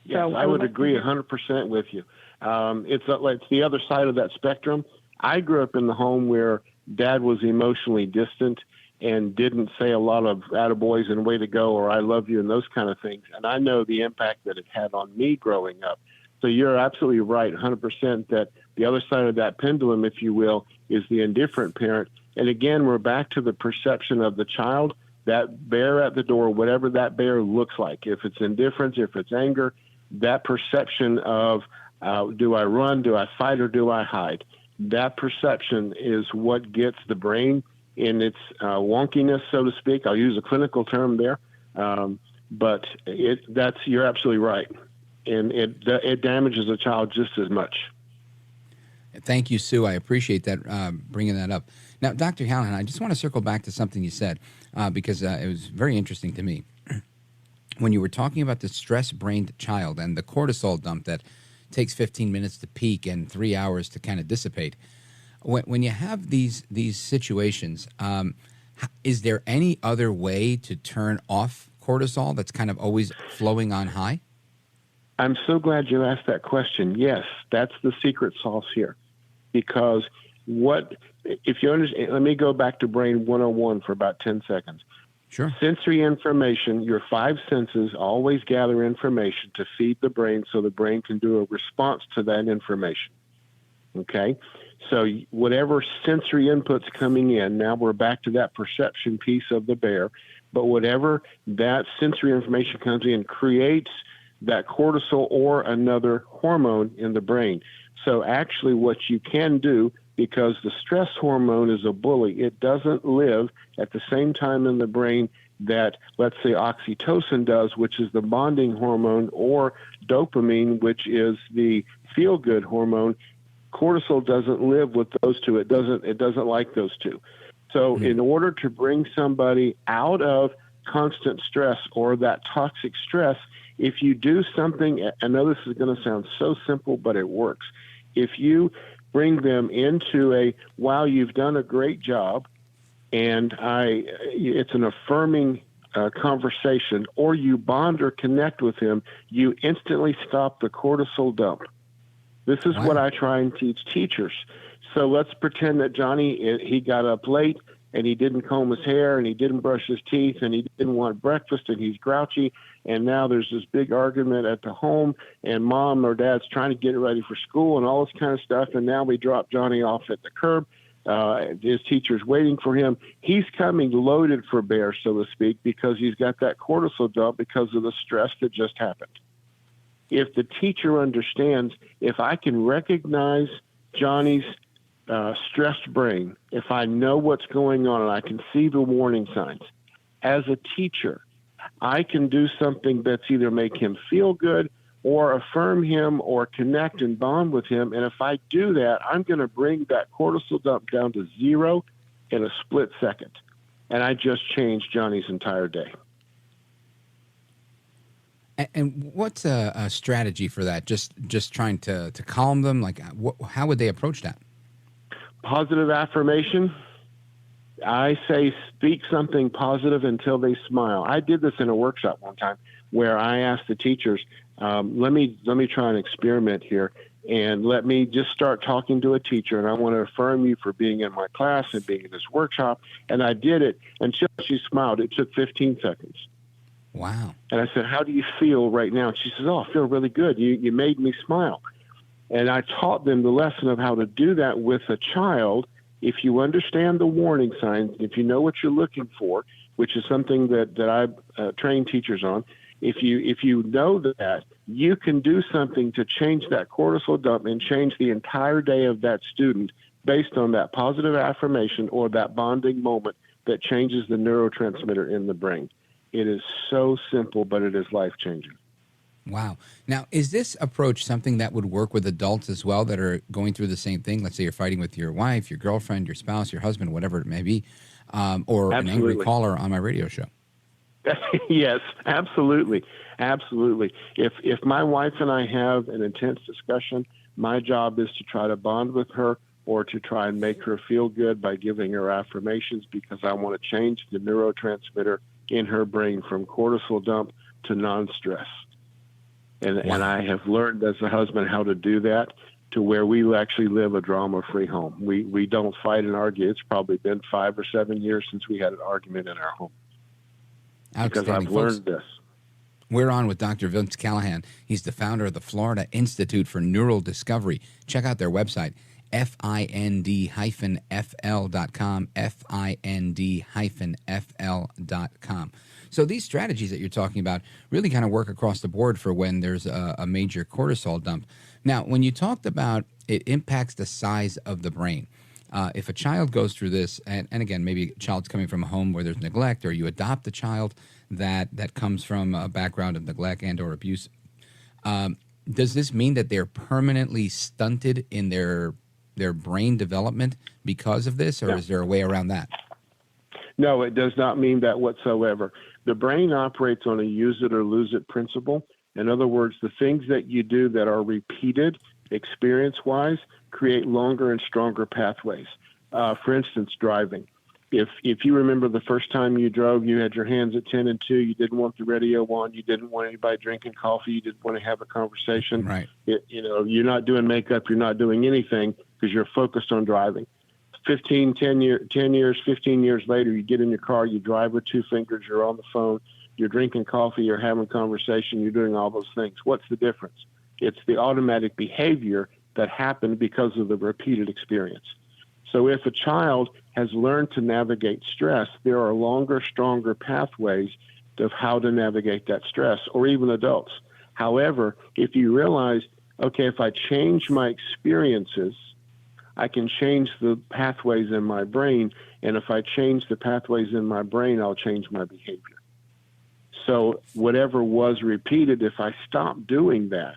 Yes, So I would agree 100% with you. It's the other side of that spectrum. I grew up in the home where dad was emotionally distant and didn't say a lot of attaboys and way to go or I love you and those kind of things. And I know the impact that it had on me growing up. So you're absolutely right, 100%, that the other side of that pendulum, if you will, is the indifferent parent. And again, we're back to the perception of the child, that bear at the door, whatever that bear looks like. If it's indifference, if it's anger, that perception of do I run, do I fight, or do I hide? That perception is what gets the brain in its wonkiness, so to speak. I'll use a clinical term there, but you're absolutely right, and it damages a child just as much. Thank you, Sue. I appreciate that, bringing that up. Now, Dr. Callahan, I just want to circle back to something you said because it was very interesting to me. When you were talking about the stress-brained child and the cortisol dump that takes 15 minutes to peak and 3 hours to kind of dissipate, when you have these situations, is there any other way to turn off cortisol that's kind of always flowing on high? I'm so glad you asked that question. Yes, that's the secret sauce here. Because if you understand, let me go back to Brain 101 for about 10 seconds. Sure. Sensory information, your five senses always gather information to feed the brain so the brain can do a response to that information. Okay? So whatever sensory input's coming in, now we're back to that perception piece of the bear, but whatever that sensory information comes in creates that cortisol or another hormone in the brain. So actually what you can do, because the stress hormone is a bully, it doesn't live at the same time in the brain that, let's say, oxytocin does, which is the bonding hormone, or dopamine, which is the feel-good hormone. Cortisol doesn't live with those two. It doesn't like those two. So in order to bring somebody out of constant stress or that toxic stress, if you do something, I know this is going to sound so simple, but it works. If you bring them into wow, you've done a great job, and it's an affirming conversation, or you bond or connect with him, you instantly stop the cortisol dump. This is what I try and teach teachers. So let's pretend that Johnny, he got up late and he didn't comb his hair and he didn't brush his teeth and he didn't want breakfast and he's grouchy. And now there's this big argument at the home and mom or dad's trying to get it ready for school and all this kind of stuff. And now we drop Johnny off at the curb. His teacher's waiting for him. He's coming loaded for bear, so to speak, because he's got that cortisol dump because of the stress that just happened. If the teacher understands, if I can recognize Johnny's stressed brain, if I know what's going on and I can see the warning signs, as a teacher, I can do something that's either make him feel good or affirm him or connect and bond with him. And if I do that, I'm going to bring that cortisol dump down to zero in a split second. And I just changed Johnny's entire day. And what's a strategy for that? Just trying to calm them? Like, how would they approach that? Positive affirmation. I say speak something positive until they smile. I did this in a workshop one time where I asked the teachers, let me try an experiment here, and let me just start talking to a teacher, and I want to affirm you for being in my class and being in this workshop. And I did it until she smiled. It took 15 seconds. Wow. And I said, how do you feel right now? And she says, I feel really good. You made me smile. And I taught them the lesson of how to do that with a child. If you understand the warning signs, if you know what you're looking for, which is something that I train teachers on, if you know that, you can do something to change that cortisol dump and change the entire day of that student based on that positive affirmation or that bonding moment that changes the neurotransmitter in the brain. It is so simple, but it is life-changing. Wow. Now, is this approach something that would work with adults as well that are going through the same thing? Let's say you're fighting with your wife, your girlfriend, your spouse, your husband, whatever it may be, or an angry caller on my radio show. Yes, absolutely. Absolutely. If my wife and I have an intense discussion, my job is to try to bond with her or to try and make her feel good by giving her affirmations, because I want to change the neurotransmitter in her brain from cortisol dump to non-stress. And I have learned as a husband how to do that to where we actually live a drama-free home. We don't fight and argue. It's probably been 5 or 7 years since we had an argument in our home. Because I've learned this. We're on with Dr. Vince Callahan. He's the founder of the Florida Institute for Neural Discovery. Check out their website, find-fl.com, find-fl.com. So these strategies that you're talking about really kind of work across the board for when there's a major cortisol dump. Now, when you talked about it impacts the size of the brain, if a child goes through this, and again, maybe a child's coming from a home where there's neglect, or you adopt a child that comes from a background of neglect and or abuse, does this mean that they're permanently stunted in their brain development because of this, or is there a way around that? No, it does not mean that whatsoever. The brain operates on a use it or lose it principle. In other words, the things that you do that are repeated experience-wise create longer and stronger pathways. For instance, driving. If you remember the first time you drove, you had your hands at 10 and 2, you didn't want the radio on, you didn't want anybody drinking coffee, you didn't want to have a conversation. Right. You're not doing makeup, you're not doing anything because you're focused on driving. 15 years later, you get in your car, you drive with 2 fingers, you're on the phone, you're drinking coffee, you're having conversation, you're doing all those things. What's the difference? It's the automatic behavior that happened because of the repeated experience. So if a child has learned to navigate stress, there are longer, stronger pathways of how to navigate that stress, or even adults. However, if you realize, okay, if I change my experiences, I can change the pathways in my brain, and if I change the pathways in my brain, I'll change my behavior. So whatever was repeated, if I stop doing that,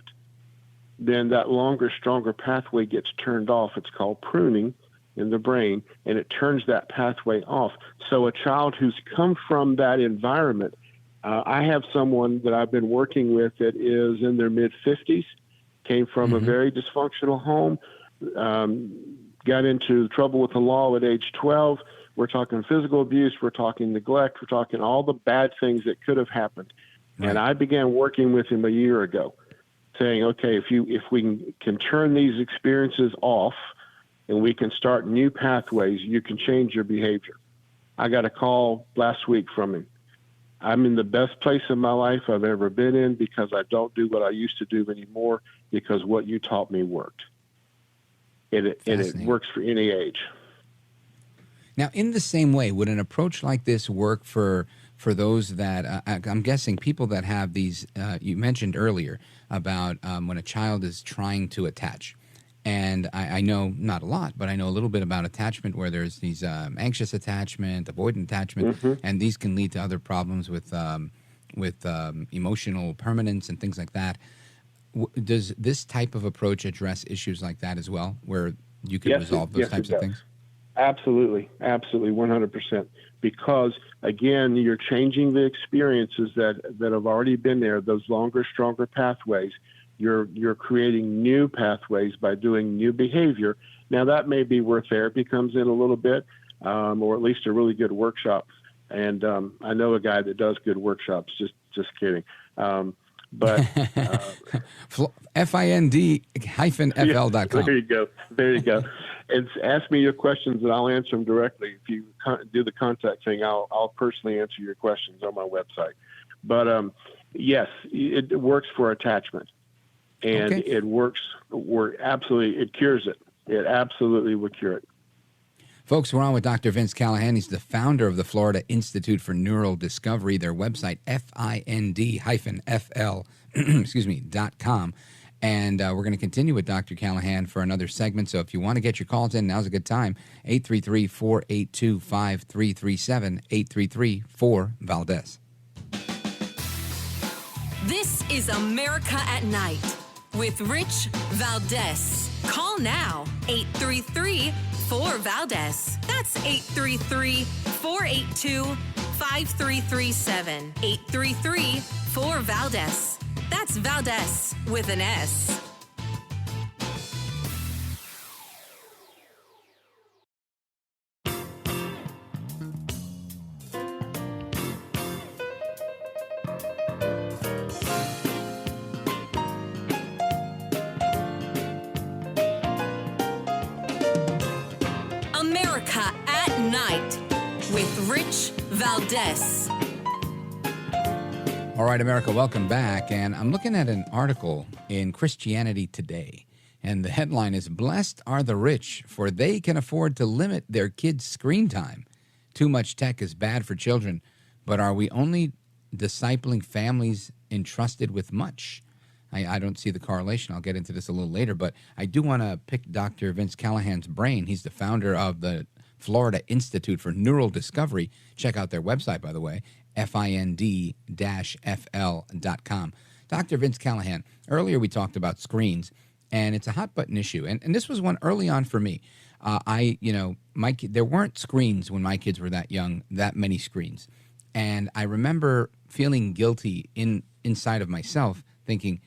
then that longer, stronger pathway gets turned off. It's called pruning in the brain, and it turns that pathway off. So a child who's come from that environment, I have someone that I've been working with that is in their mid-50s, came from a very dysfunctional home, got into trouble with the law at age 12. We're talking physical abuse. We're talking neglect. We're talking all the bad things that could have happened. Right. And I began working with him a year ago, saying, okay, if we can turn these experiences off and we can start new pathways, you can change your behavior. I got a call last week from him. I'm in the best place in my life I've ever been in because I don't do what I used to do anymore because what you taught me worked. And it works for any age. Now, in the same way, would an approach like this work for those that, I'm guessing people that have these, you mentioned earlier about when a child is trying to attach. And I know not a lot, but I know a little bit about attachment where there's these anxious attachment, avoidant attachment, and these can lead to other problems with emotional permanence and things like that. Does this type of approach address issues like that as well, where you can resolve those types of things? Absolutely, 100%. Because, again, you're changing the experiences that have already been there, those longer, stronger pathways. You're creating new pathways by doing new behavior. Now, that may be where therapy comes in a little bit, or at least a really good workshop. And I know a guy that does good workshops, just kidding. But find-fl.com. There you go. And ask me your questions, and I'll answer them directly. If you do the contact thing, I'll personally answer your questions on my website. But yes, it works for attachment, and it works. It cures it. It absolutely will cure it. Folks, we're on with Dr. Vince Callahan. He's the founder of the Florida Institute for Neural Discovery. Their website, find-fl.com. And we're going to continue with Dr. Callahan for another segment. So if you want to get your calls in, now's a good time. 833-482-5337, 833-4-VALDEZ. This is America at Night with Rich Valdez. Call now, 833-4-VALDEZ. That's 833-482-5337. 833-4-VALDEZ. That's Valdez with an S. America at Night with Rich Valdez. All right, America, welcome back. And I'm looking at an article in Christianity Today. And the headline is, "Blessed are the rich, for they can afford to limit their kids' screen time. Too much tech is bad for children, but are we only discipling families entrusted with much?" I don't see the correlation. I'll get into this a little later, but I do want to pick Dr. Vince Callahan's brain. He's the founder of the Florida Institute for Neural Discovery. Check out their website, by the way, find-fl.com. Dr. Vince Callahan, earlier we talked about screens, and it's a hot-button issue. And this was one early on for me. There weren't screens when my kids were that young, that many screens. And I remember feeling guilty inside of myself, thinking,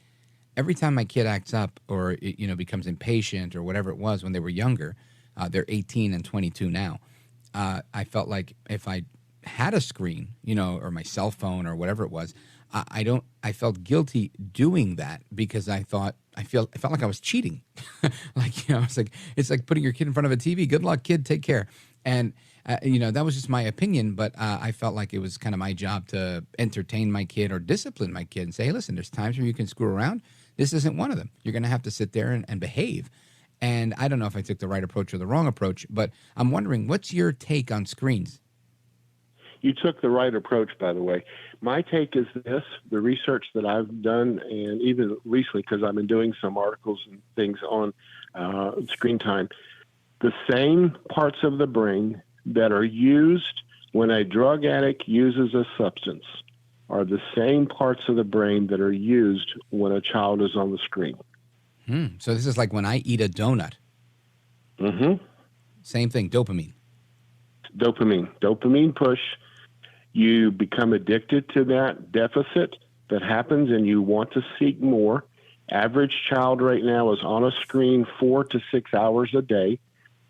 every time my kid acts up or becomes impatient or whatever it was when they were younger, they're 18 and 22 now. I felt like if I had a screen, or my cell phone or whatever it was, I felt guilty doing that because I felt like I was cheating. It's like putting your kid in front of a TV. Good luck, kid. Take care. And that was just my opinion, but I felt like it was kind of my job to entertain my kid or discipline my kid and say, hey, listen, there's times where you can screw around. This isn't one of them. You're going to have to sit there and behave. And I don't know if I took the right approach or the wrong approach, but I'm wondering, what's your take on screens? You took the right approach, by the way. My take is this: the research that I've done, and even recently, because I've been doing some articles and things on screen time, the same parts of the brain that are used when a drug addict uses a substance are the same parts of the brain that are used when a child is on the screen. So this is like when I eat a donut. Mm-hmm. Same thing, dopamine. Dopamine push. You become addicted to that deficit that happens, and you want to seek more. Average child right now is on a screen 4 to 6 hours a day.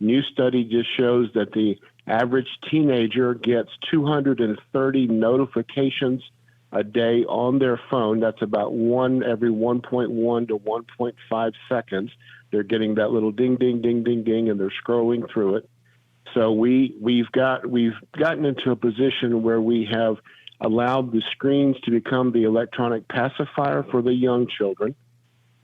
New study just shows that the average teenager gets 230 notifications a day on their phone. That's about one every 1.1 to 1.5 seconds. They're getting that little ding, ding, ding, ding, ding, and they're scrolling through it. So we've gotten into a position where we have allowed the screens to become the electronic pacifier for the young children,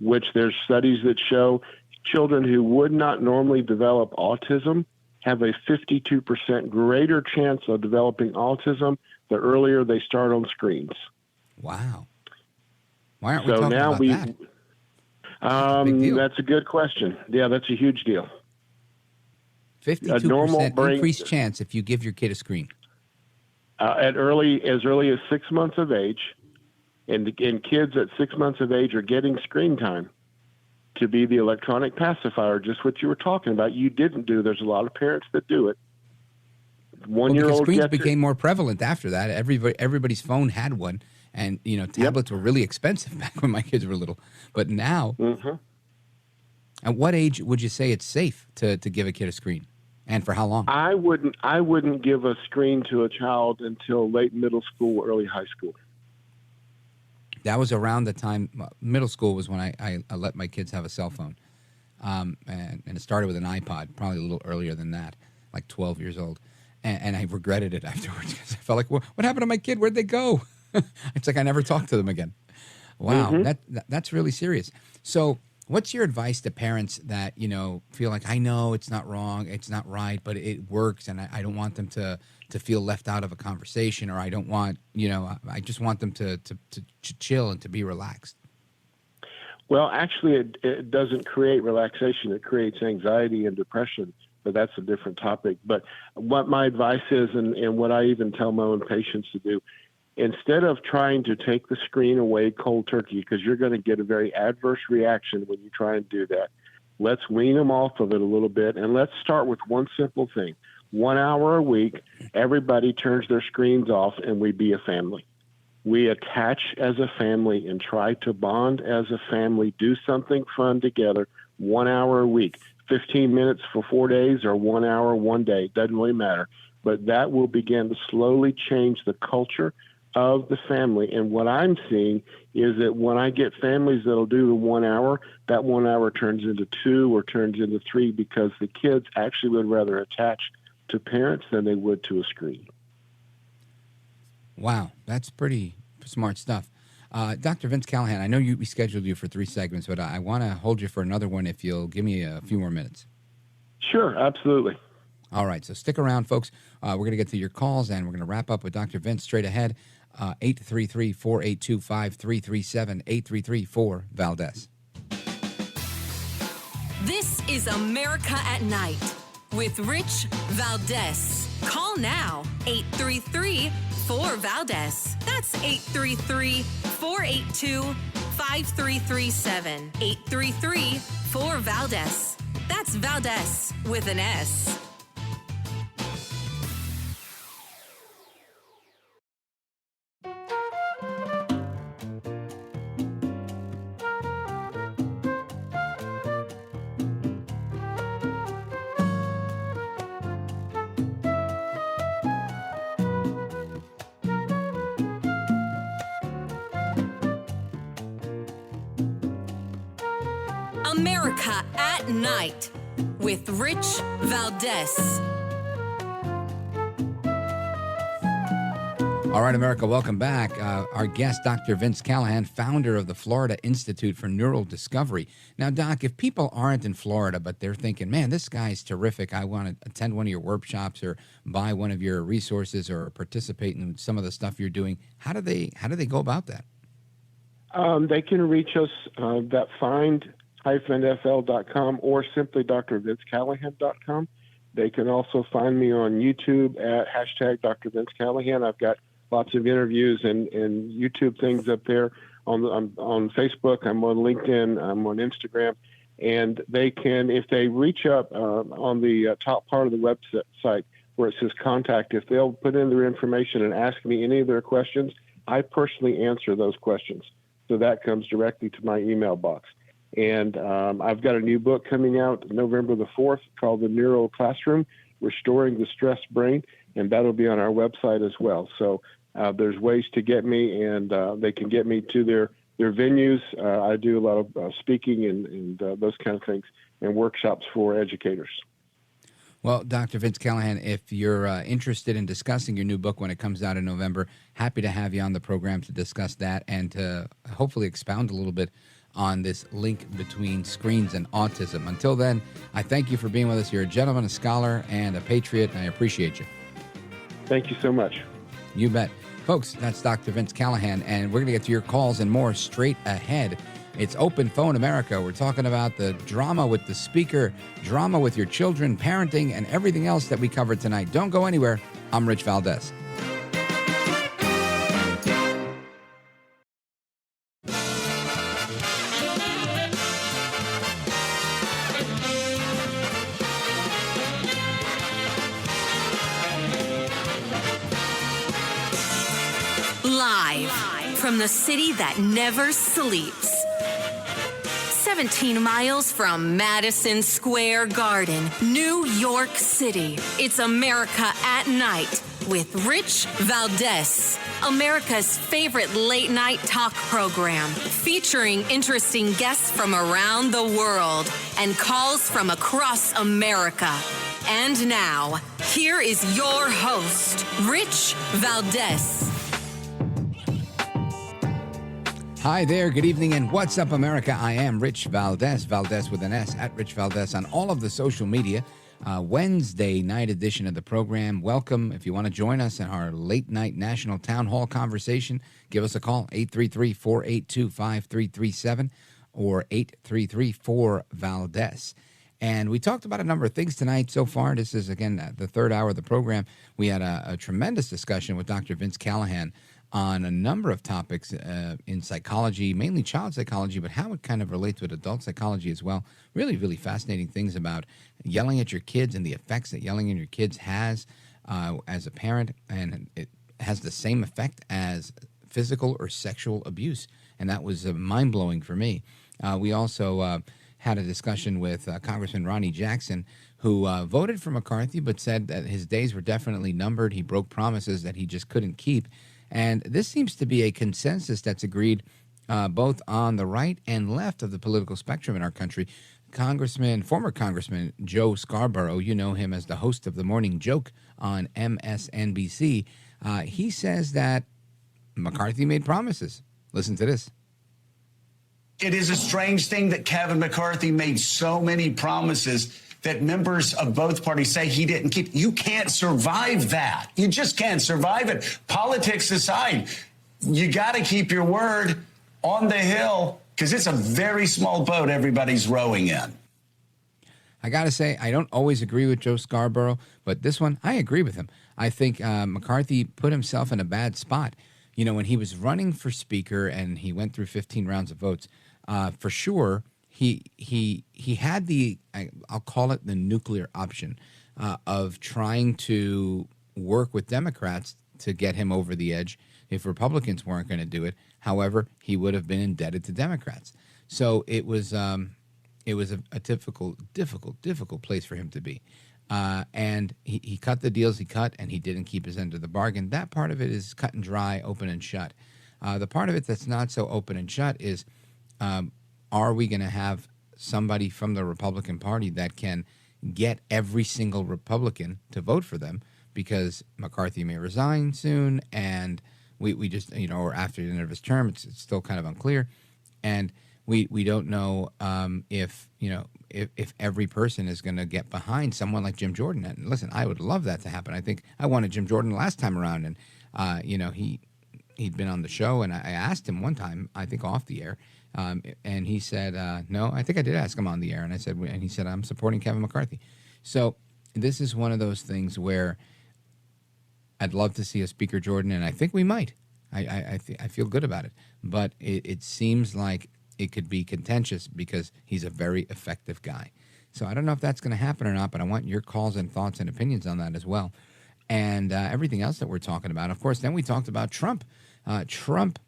which there's studies that show children who would not normally develop autism have a 52% greater chance of developing autism the earlier they start on screens. Wow. Why aren't we talking about that? That's a good question. Yeah, that's a huge deal. 52% increased chance if you give your kid a screen. As early as 6 months of age, and kids at 6 months of age are getting screen time to be the electronic pacifier, just what you were talking about. You didn't do. There's a lot of parents that do it. 1-year-old screens became more prevalent after that. Everybody's phone had one, and tablets were really expensive back when my kids were little. But now, at what age would you say it's safe to give a kid a screen, and for how long? I wouldn't give a screen to a child until late middle school, early high school. That was around the time middle school was when I let my kids have a cell phone, and it started with an iPod, probably a little earlier than that, like 12 years old. And I regretted it afterwards because I felt like, what happened to my kid? Where'd they go? It's like I never talked to them again. Wow, that's really serious. So what's your advice to parents that, feel like, I know it's not wrong, it's not right, but it works, and I don't want them to feel left out of a conversation, or I don't want, I just want them to chill and to be relaxed? Well, actually, it doesn't create relaxation. It creates anxiety and depression. But that's a different topic. But what my advice is, and what I even tell my own patients to do, instead of trying to take the screen away cold turkey, because you're going to get a very adverse reaction when you try and do that, let's wean them off of it a little bit, and let's start with one simple thing. 1 hour a week, everybody turns their screens off, and we be a family. We attach as a family and try to bond as a family, do something fun together 1 hour a week, 15 minutes for 4 days or 1 hour one day, doesn't really matter. But that will begin to slowly change the culture of the family. And what I'm seeing is that when I get families that'll do the 1 hour, that 1 hour turns into 2 or turns into 3 because the kids actually would rather attach to parents than they would to a screen. Wow, that's pretty smart stuff. Dr. Vince Callahan, I know we scheduled you for 3 segments, but I want to hold you for another one if you'll give me a few more minutes. Sure, absolutely. All right, so stick around, folks. We're going to get to your calls, and we're going to wrap up with Dr. Vince straight ahead. 833-482-5337, 833-4-VALDEZ. This is America at Night with Rich Valdez. Call now, 833-4-VALDEZ. That's 833-482-5337, 833-4-VALDEZ. That's Valdez with an S. America at Night with Rich Valdez. All right, America, welcome back. Our guest, Dr. Vince Callahan, founder of the Florida Institute for Neural Discovery. Now, Doc, if people aren't in Florida, but they're thinking, man, this guy's terrific, I want to attend one of your workshops or buy one of your resources or participate in some of the stuff you're doing, how do they go about that? They can reach us at find-fl.com or simply drvincecallahan.com. They can also find me on YouTube at hashtag Dr. Vince Callahan. I've got lots of interviews and YouTube things up there. On Facebook, I'm on LinkedIn, I'm on Instagram. And they can, if they reach up on the top part of the website where it says contact, if they'll put in their information and ask me any of their questions, I personally answer those questions. So that comes directly to my email box. And I've got a new book coming out November the 4th called The Neural Classroom, Restoring the Stressed Brain, and that'll be on our website as well. So there's ways to get me, and they can get me to their venues. I do a lot of speaking and those kind of things and workshops for educators. Well, Dr. Vince Callahan, if you're interested in discussing your new book when it comes out in November, happy to have you on the program to discuss that and to hopefully expound a little bit on this link between screens and autism. Until then, I thank you for being with us. You're a gentleman, a scholar, and a patriot, and I appreciate you. Thank you so much. You bet. Folks, that's Dr. Vince Callahan, and we're going to get to your calls and more straight ahead. It's Open Phone America. We're talking about the drama with the speaker, drama with your children, parenting, and everything else that we covered tonight. Don't go anywhere. I'm Rich Valdez. Live from the city that never sleeps. 17 miles from Madison Square Garden, New York City. It's America at Night with Rich Valdez, America's favorite late-night talk program, featuring interesting guests from around the world and calls from across America. And now, here is your host, Rich Valdez. Hi there, good evening, and what's up, America? I am Rich Valdez, Valdez with an S, at Rich Valdez on all of the social media. Wednesday night edition of the program. Welcome. If you want to join us in our late night national town hall conversation, give us a call, 833-482-5337 or 833-4-VALDEZ. And we talked about a number of things tonight so far. This is, again, the third hour of the program. We had a tremendous discussion with Dr. Vince Callahan on a number of topics in psychology, mainly child psychology, but how it kind of relates with adult psychology as well. Really, really fascinating things about yelling at your kids and the effects that yelling at your kids has as a parent, and it has the same effect as physical or sexual abuse, and that was mind-blowing for me. We also had a discussion with Congressman Ronny Jackson, who voted for McCarthy but said that his days were definitely numbered. He broke promises that he just couldn't keep. And this seems to be a consensus that's agreed both on the right and left of the political spectrum in our country. Former Congressman Joe Scarborough, you know him as the host of The Morning Joke on MSNBC, he says that McCarthy made promises. Listen to this. It is a strange thing that Kevin McCarthy made so many promises that members of both parties say he didn't keep. You can't survive that. You just can't survive it. Politics aside, you got to keep your word on the Hill, because it's a very small boat everybody's rowing in. I got to say, I don't always agree with Joe Scarborough, but this one, I agree with him. I think McCarthy put himself in a bad spot. You know, when he was running for Speaker and he went through 15 rounds of votes, for sure, he had the, I'll call it the nuclear option of trying to work with Democrats to get him over the edge if Republicans weren't going to do it. However, he would have been indebted to Democrats. So it was a difficult place for him to be. And he cut the deals he cut, and he didn't keep his end of the bargain. That part of it is cut and dry, open and shut. The part of it that's not so open and shut is, are we going to have somebody from the Republican Party that can get every single Republican to vote for them? Because McCarthy may resign soon, and we just, or after the end of his term, it's still kind of unclear. And we don't know if every person is going to get behind someone like Jim Jordan. And listen, I would love that to happen. I think I wanted Jim Jordan last time around, and he'd been on the show, and I asked him one time, I think off the air, and he said, no, I think I did ask him on the air, and he said, I'm supporting Kevin McCarthy. So this is one of those things where I'd love to see a Speaker Jordan, and I think we might. I feel good about it. But it seems like it could be contentious because he's a very effective guy. So I don't know if that's going to happen or not, but I want your calls and thoughts and opinions on that as well. And everything else that we're talking about. Of course, then we talked about Trump. Trump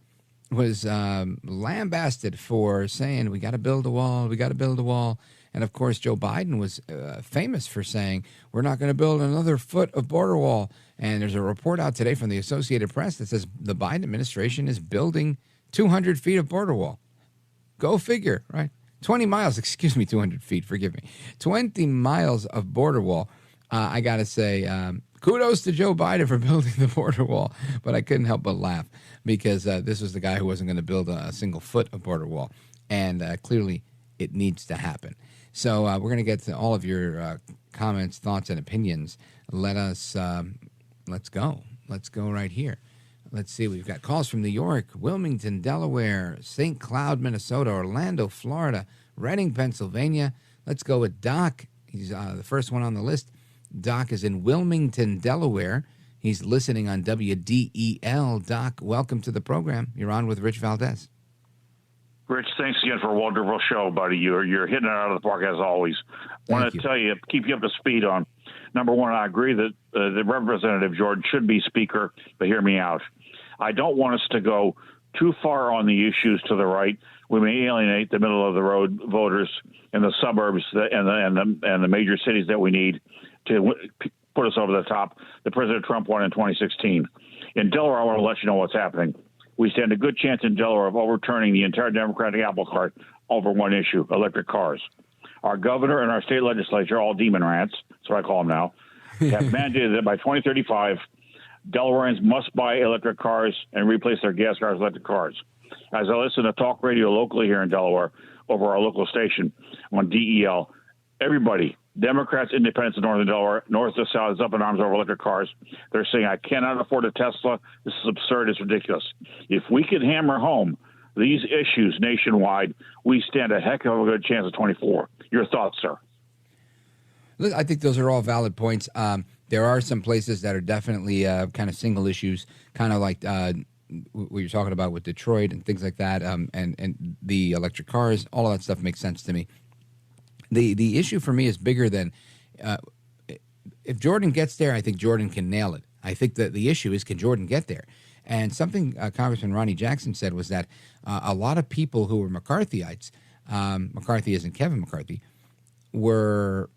was lambasted for saying, we got to build a wall, we got to build a wall. And, of course, Joe Biden was famous for saying, we're not going to build another foot of border wall. And there's a report out today from the Associated Press that says the Biden administration is building 200 feet of border wall. Go figure, right? 20 miles, 200 feet, forgive me. 20 miles of border wall. I got to say, kudos to Joe Biden for building the border wall. But I couldn't help but laugh because this was the guy who wasn't going to build a single foot of border wall. And clearly it needs to happen. So we're going to get to all of your comments, thoughts, and opinions. Let's go. Let's go right here. Let's see. We've got calls from New York, Wilmington, Delaware, St. Cloud, Minnesota, Orlando, Florida, Reading, Pennsylvania. Let's go with Doc. He's the first one on the list. Doc is in Wilmington, Delaware. He's listening on WDEL. Doc, welcome to the program. You're on with Rich Valdez. Rich, thanks again for a wonderful show, buddy. You're hitting it out of the park as always. Want to tell you, keep you up to speed on, number one, I agree that the Representative Jordan should be Speaker, but hear me out. I don't want us to go too far on the issues to the right. We may alienate the middle of the road voters in the suburbs and the major cities that we need to put us over the top. The President Trump won in 2016. In Delaware, I want to let you know what's happening. We stand a good chance in Delaware of overturning the entire Democratic apple cart over one issue, electric cars. Our governor and our state legislature, all demon rats, that's what I call them now, have mandated that by 2035, Delawareans must buy electric cars and replace their gas cars with electric cars. As I listen to talk radio locally here in Delaware over our local station on DEL, everybody, Democrats, independents in northern Delaware, north to south, is up in arms over electric cars. They're saying, I cannot afford a Tesla. This is absurd. It's ridiculous. If we can hammer home these issues nationwide, we stand a heck of a good chance of 24. Your thoughts, sir? Look, I think those are all valid points. There are some places that are definitely kind of single issues, kind of like what you're talking about with Detroit and things like that, and the electric cars, all of that stuff makes sense to me. The issue for me is bigger than if Jordan gets there. I think Jordan can nail it. I think that the issue is, can Jordan get there? And something Congressman Ronny Jackson said was that a lot of people who were McCarthyites, McCarthy isn't Kevin McCarthy, were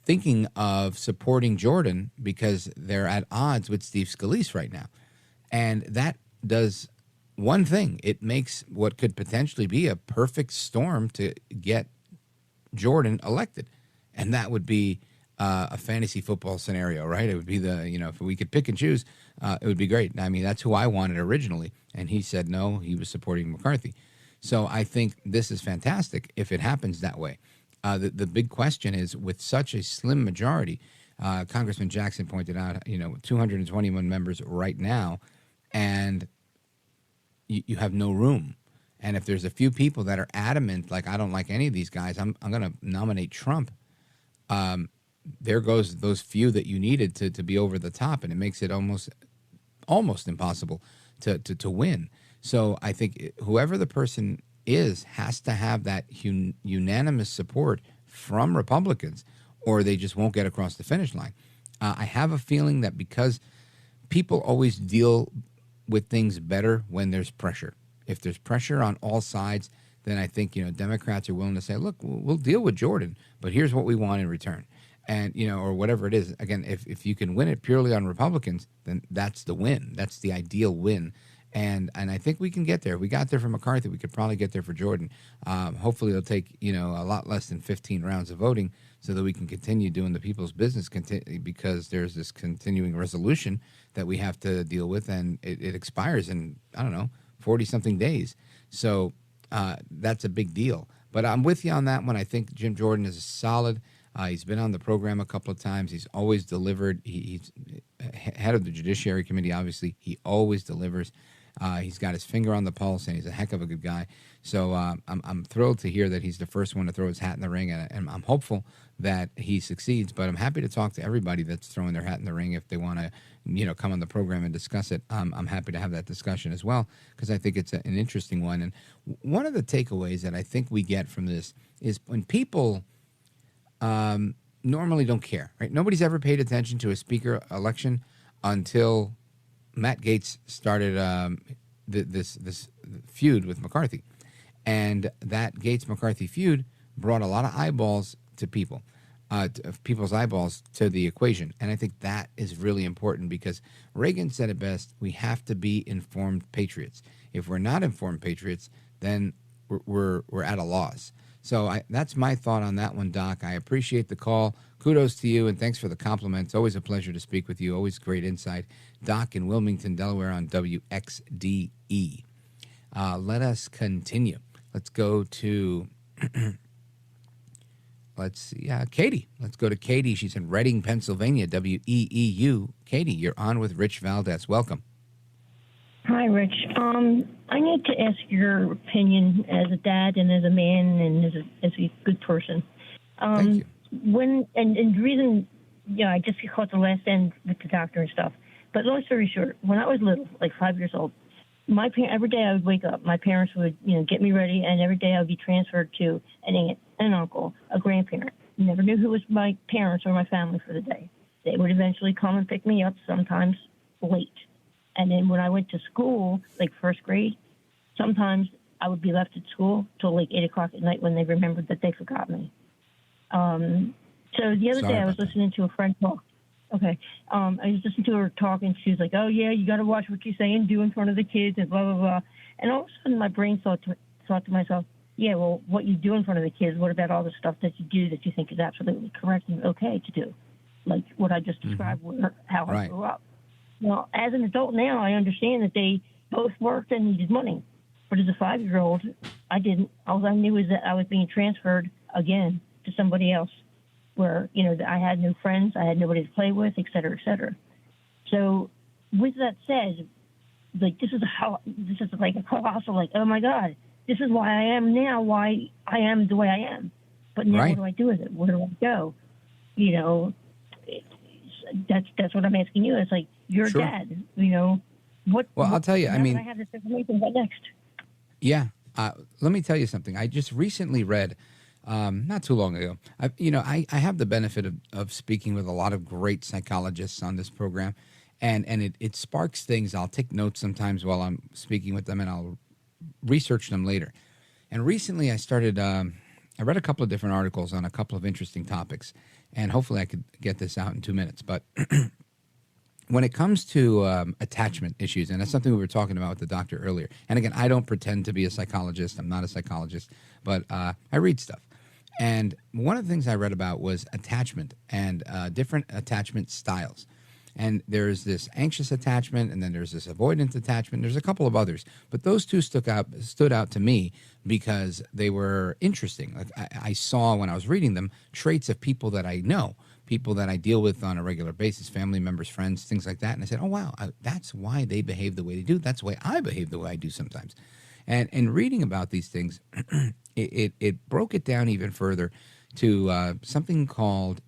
thinking of supporting Jordan because they're at odds with Steve Scalise right now. And that does one thing. It makes what could potentially be a perfect storm to get Jordan elected. And that would be a fantasy football scenario, right? It would be if we could pick and choose, it would be great. I mean, that's who I wanted originally. And he said no, he was supporting McCarthy. So I think this is fantastic if it happens that way. The big question is, with such a slim majority, Congressman Jackson pointed out, 221 members right now, and you have no room. And if there's a few people that are adamant, like, I don't like any of these guys, I'm going to nominate Trump, there goes those few that you needed to be over the top, and it makes it almost impossible to win. So I think whoever the person is has to have that unanimous support from Republicans, or they just won't get across the finish line. I have a feeling that because people always deal with things better when there's pressure. If there's pressure on all sides, then I think, Democrats are willing to say, look, we'll deal with Jordan, but here's what we want in return. And, or whatever it is. Again, if you can win it purely on Republicans, then that's the win. That's the ideal win. And I think we can get there. We got there for McCarthy. We could probably get there for Jordan. Hopefully it'll take, a lot less than 15 rounds of voting so that we can continue doing the people's business because there's this continuing resolution that we have to deal with, and it expires in, 40-something days. So that's a big deal. But I'm with you on that one. I think Jim Jordan is solid. He's been on the program a couple of times. He's always delivered. He's head of the Judiciary Committee, obviously. He always delivers. He's got his finger on the pulse, and he's a heck of a good guy. So I'm thrilled to hear that he's the first one to throw his hat in the ring, and I'm hopeful that he succeeds. But I'm happy to talk to everybody that's throwing their hat in the ring if they want to, come on the program and discuss it. I'm happy to have that discussion as well, because I think it's an interesting one. And one of the takeaways that I think we get from this is when people normally don't care, right? Nobody's ever paid attention to a speaker election until Matt Gaetz started this feud with McCarthy. And that Gaetz-McCarthy feud brought a lot of eyeballs to people, people's eyeballs to the equation. And I think that is really important because Reagan said it best: we have to be informed patriots. If we're not informed patriots, then we're at a loss. So that's my thought on that one, Doc. I appreciate the call. Kudos to you, and thanks for the compliments. Always a pleasure to speak with you. Always great insight. Doc in Wilmington, Delaware on WXDE. Let us continue. Let's go to, Katie. Let's go to Katie. She's in Reading, Pennsylvania, WEEU. Katie, you're on with Rich Valdez. Welcome. Hi, Rich. I need to ask your opinion as a dad and as a man and as a good person. Thank you. And the reason, I just caught the last end with the doctor and stuff. But long story short, when I was little, like 5 years old, every day I would wake up, my parents would, get me ready, and every day I would be transferred to an aunt, an uncle, a grandparent. Never knew who was my parents or my family for the day. They would eventually come and pick me up, sometimes late. And then when I went to school, like first grade, sometimes I would be left at school till like 8 o'clock at night when they remembered that they forgot me. So the other day I was listening to a friend talk. Okay. I was listening to her talk, and she was like, oh, yeah, you got to watch what you say and do in front of the kids and blah, blah, blah. And all of a sudden my brain thought to myself, yeah, well, what you do in front of the kids, what about all the stuff that you do that you think is absolutely correct and okay to do? Like what I just described, how I grew up. Well, as an adult now, I understand that they both worked and needed money. But as a 5-year-old, I didn't. All I knew was that I was being transferred again to somebody else where, I had no friends, I had nobody to play with, et cetera, et cetera. So with that said, like, this is like a colossal, like, oh, my God, this is why I am now, why I am the way I am. But now what do I do with it? Where do I go? That's what I'm asking you. It's like, you're a dad, Well, I'll tell you. Now I mean, that I have this information. What next? yeah. Let me tell you something. I just recently read, not too long ago. I have the benefit of speaking with a lot of great psychologists on this program, and it sparks things. I'll take notes sometimes while I'm speaking with them, and I'll research them later. And recently, I started. I read a couple of different articles on a couple of interesting topics, and hopefully, I could get this out in 2 minutes. But when it comes to attachment issues, and that's something we were talking about with the doctor earlier. And again, I don't pretend to be a psychologist. I'm not a psychologist, but I read stuff. And one of the things I read about was attachment and different attachment styles. And there's this anxious attachment, and then there's this avoidant attachment. There's a couple of others, but those two stood out to me because they were interesting. Like I saw when I was reading them traits of people that I know, people that I deal with on a regular basis, family members, friends, things like that. And I said, oh, wow, that's why they behave the way they do. That's why I behave the way I do sometimes. And reading about these things, it broke it down even further to something called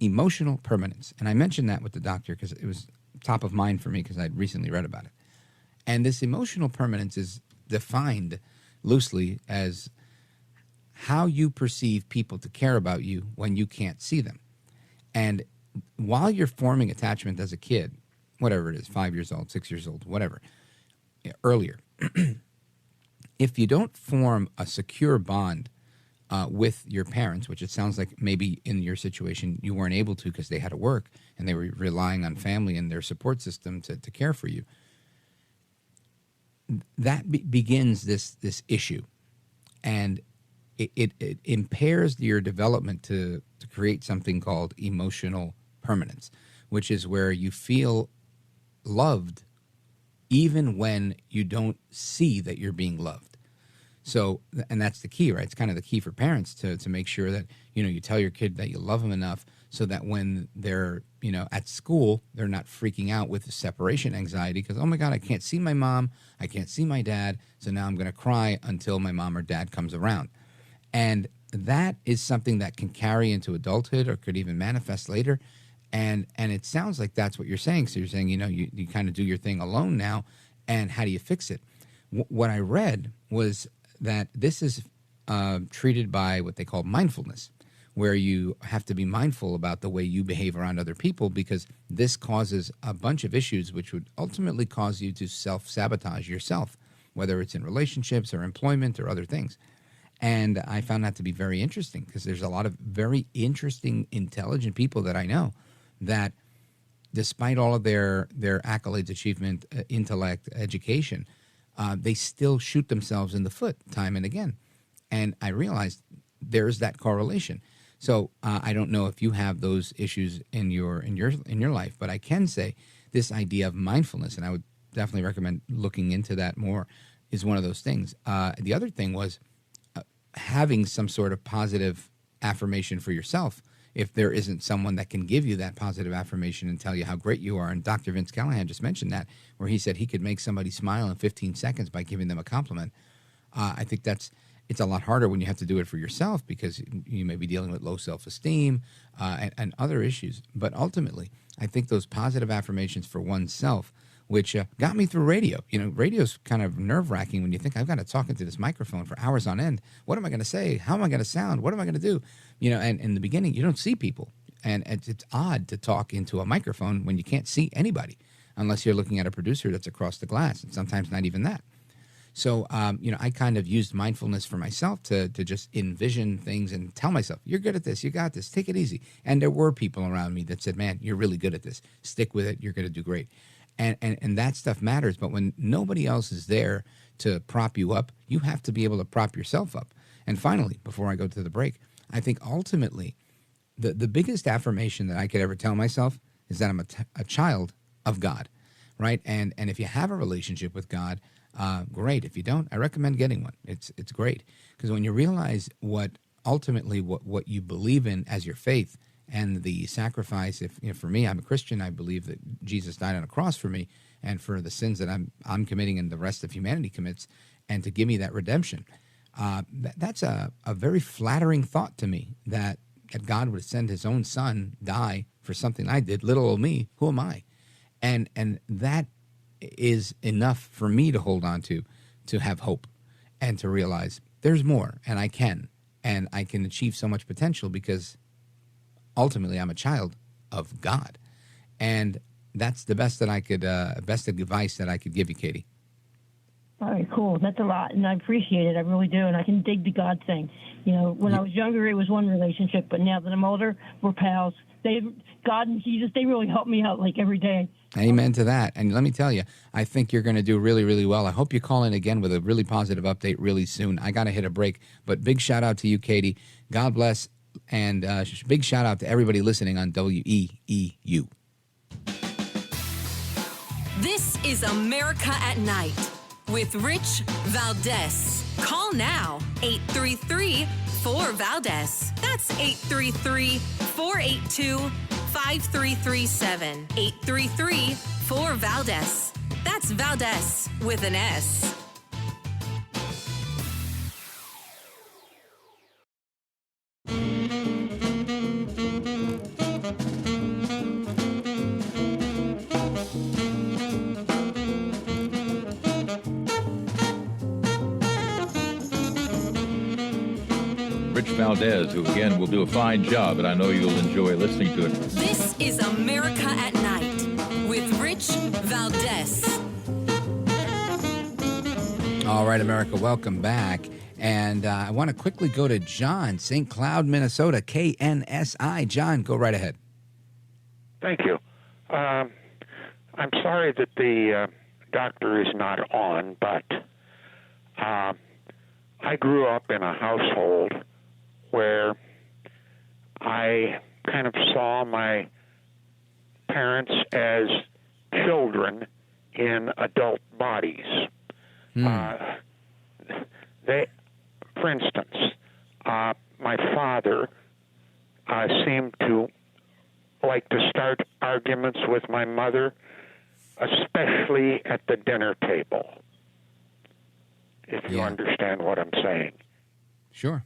emotional permanence. And I mentioned that with the doctor because it was top of mind for me because I'd recently read about it. And this emotional permanence is defined loosely as how you perceive people to care about you when you can't see them. And while you're forming attachment as a kid, whatever it is, 5 years old, 6 years old, whatever, earlier, if you don't form a secure bond with your parents, which it sounds like maybe in your situation you weren't able to because they had to work and they were relying on family and their support system to care for you, that begins this issue. And it impairs your development to create something called emotional permanence, which is where you feel loved even when you don't see that you're being loved. So, and that's the key, right? It's kind of the key for parents to make sure that, you tell your kid that you love them enough so that when they're, at school, they're not freaking out with the separation anxiety because, oh my God, I can't see my mom, I can't see my dad, so now I'm going to cry until my mom or dad comes around. And that is something that can carry into adulthood or could even manifest later. And it sounds like that's what you're saying. So you're saying, you kind of do your thing alone now, and how do you fix it? What I read was that this is treated by what they call mindfulness, where you have to be mindful about the way you behave around other people because this causes a bunch of issues which would ultimately cause you to self-sabotage yourself, whether it's in relationships or employment or other things. And I found that to be very interesting because there's a lot of very interesting, intelligent people that I know that despite all of their accolades, achievement, intellect, education, they still shoot themselves in the foot time and again. And I realized there's that correlation. So I don't know if you have those issues in your life, but I can say this idea of mindfulness, and I would definitely recommend looking into that more, is one of those things. The other thing was having some sort of positive affirmation for yourself if there isn't someone that can give you that positive affirmation and tell you how great you are. And Dr. Vince Callahan just mentioned that, where he said he could make somebody smile in 15 seconds by giving them a compliment. I think it's a lot harder when you have to do it for yourself because you may be dealing with low self-esteem and other issues. But ultimately, I think those positive affirmations for oneself, which got me through radio. Radio's kind of nerve-wracking when you think, I've got to talk into this microphone for hours on end. What am I going to say? How am I going to sound? What am I going to do? And in the beginning, you don't see people. And it's odd to talk into a microphone when you can't see anybody, unless you're looking at a producer that's across the glass, and sometimes not even that. So, I kind of used mindfulness for myself to just envision things and tell myself, you're good at this, you got this, take it easy. And there were people around me that said, man, you're really good at this. Stick with it, you're going to do great. And that stuff matters. But when nobody else is there to prop you up, you have to be able to prop yourself up. And finally, before I go to the break, I think ultimately the biggest affirmation that I could ever tell myself is that I'm a child of God, right? And if you have a relationship with God, great. If you don't, I recommend getting one. It's great. Because when you realize what you believe in as your faith, and the sacrifice, for me, I'm a Christian, I believe that Jesus died on a cross for me and for the sins that I'm committing and the rest of humanity commits, and to give me that redemption. That's a very flattering thought to me, that God would send his own son, die for something I did, little old me, who am I? And that is enough for me to hold on to have hope and to realize there's more, and I can achieve so much potential because ultimately I'm a child of God. And that's the best best advice that I could give you, Katie. All right, cool. That's a lot, and I appreciate it. I really do, and I can dig the God thing. You know, when I was younger, it was one relationship, but now that I'm older, we're pals. God and Jesus, they really help me out like every day. Amen to that. And let me tell you, I think you're going to do really, really well. I hope you call in again with a really positive update really soon. I got to hit a break, but big shout out to you, Katie. God bless, and big shout out to everybody listening on WEEU. This is America at Night with Rich Valdez. Call now, 833-4-VALDEZ. That's 833-482-5337. 833-4-VALDEZ. That's Valdez with an S. Valdez, who again will do a fine job, and I know you'll enjoy listening to it. This is America at Night with Rich Valdez. All right, America, welcome back. And I want to quickly go to John, St. Cloud, Minnesota, KNSI. John, go right ahead. Thank you. I'm sorry that the doctor is not on, but I grew up in a household where I kind of saw my parents as children in adult bodies. For instance, my father seemed to like to start arguments with my mother, especially at the dinner table, if you understand what I'm saying. Sure.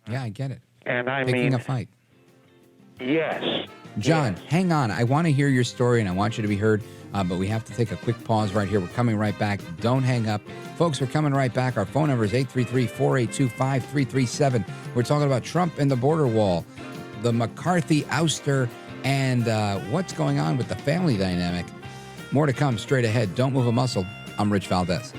Yeah, I get it. And I Picking mean, a fight. Yes. John, hang on. I want to hear your story, and I want you to be heard, but we have to take a quick pause right here. We're coming right back. Don't hang up. Folks, we're coming right back. Our phone number is 833-482-5337. We're talking about Trump and the border wall, the McCarthy ouster, and what's going on with the family dynamic. More to come straight ahead. Don't move a muscle. I'm Rich Valdez.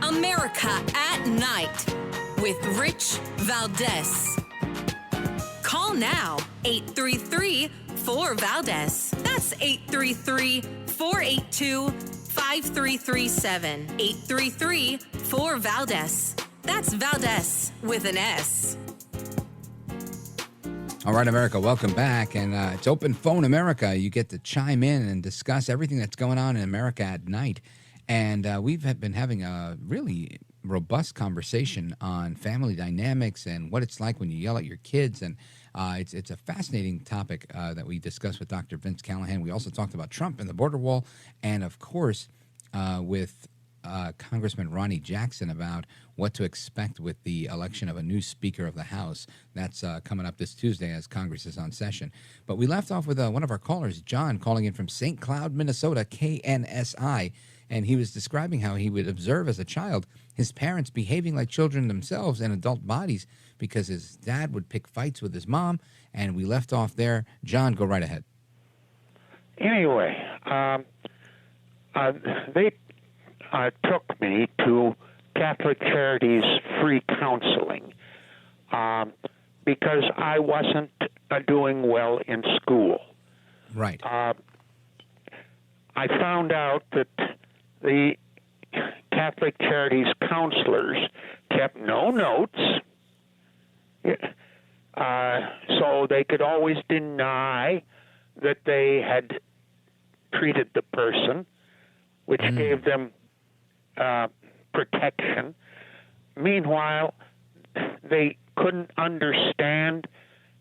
America at Night with Rich Valdez. Call now, 833-4-VALDEZ. That's 833-482-5337. 833-4-VALDEZ. That's Valdez with an S. All right, America, welcome back. And it's Open Phone America. You get to chime in and discuss everything that's going on in America at night. And we've been having a really robust conversation on family dynamics and what it's like when you yell at your kids. And it's a fascinating topic that we discussed with Dr. Vince Callahan. We also talked about Trump and the border wall. And, of course, with Congressman Ronny Jackson about what to expect with the election of a new Speaker of the House. That's coming up this Tuesday as Congress is on session. But we left off with one of our callers, John, calling in from St. Cloud, Minnesota, KNSI. And he was describing how he would observe as a child his parents behaving like children themselves in adult bodies because his dad would pick fights with his mom. And we left off there. John, go right ahead. Anyway, they took me to Catholic Charities free counseling because I wasn't doing well in school. Right. I found out that the Catholic Charities counselors kept no notes, so they could always deny that they had treated the person, which gave them protection. meanwhile, they couldn't understand,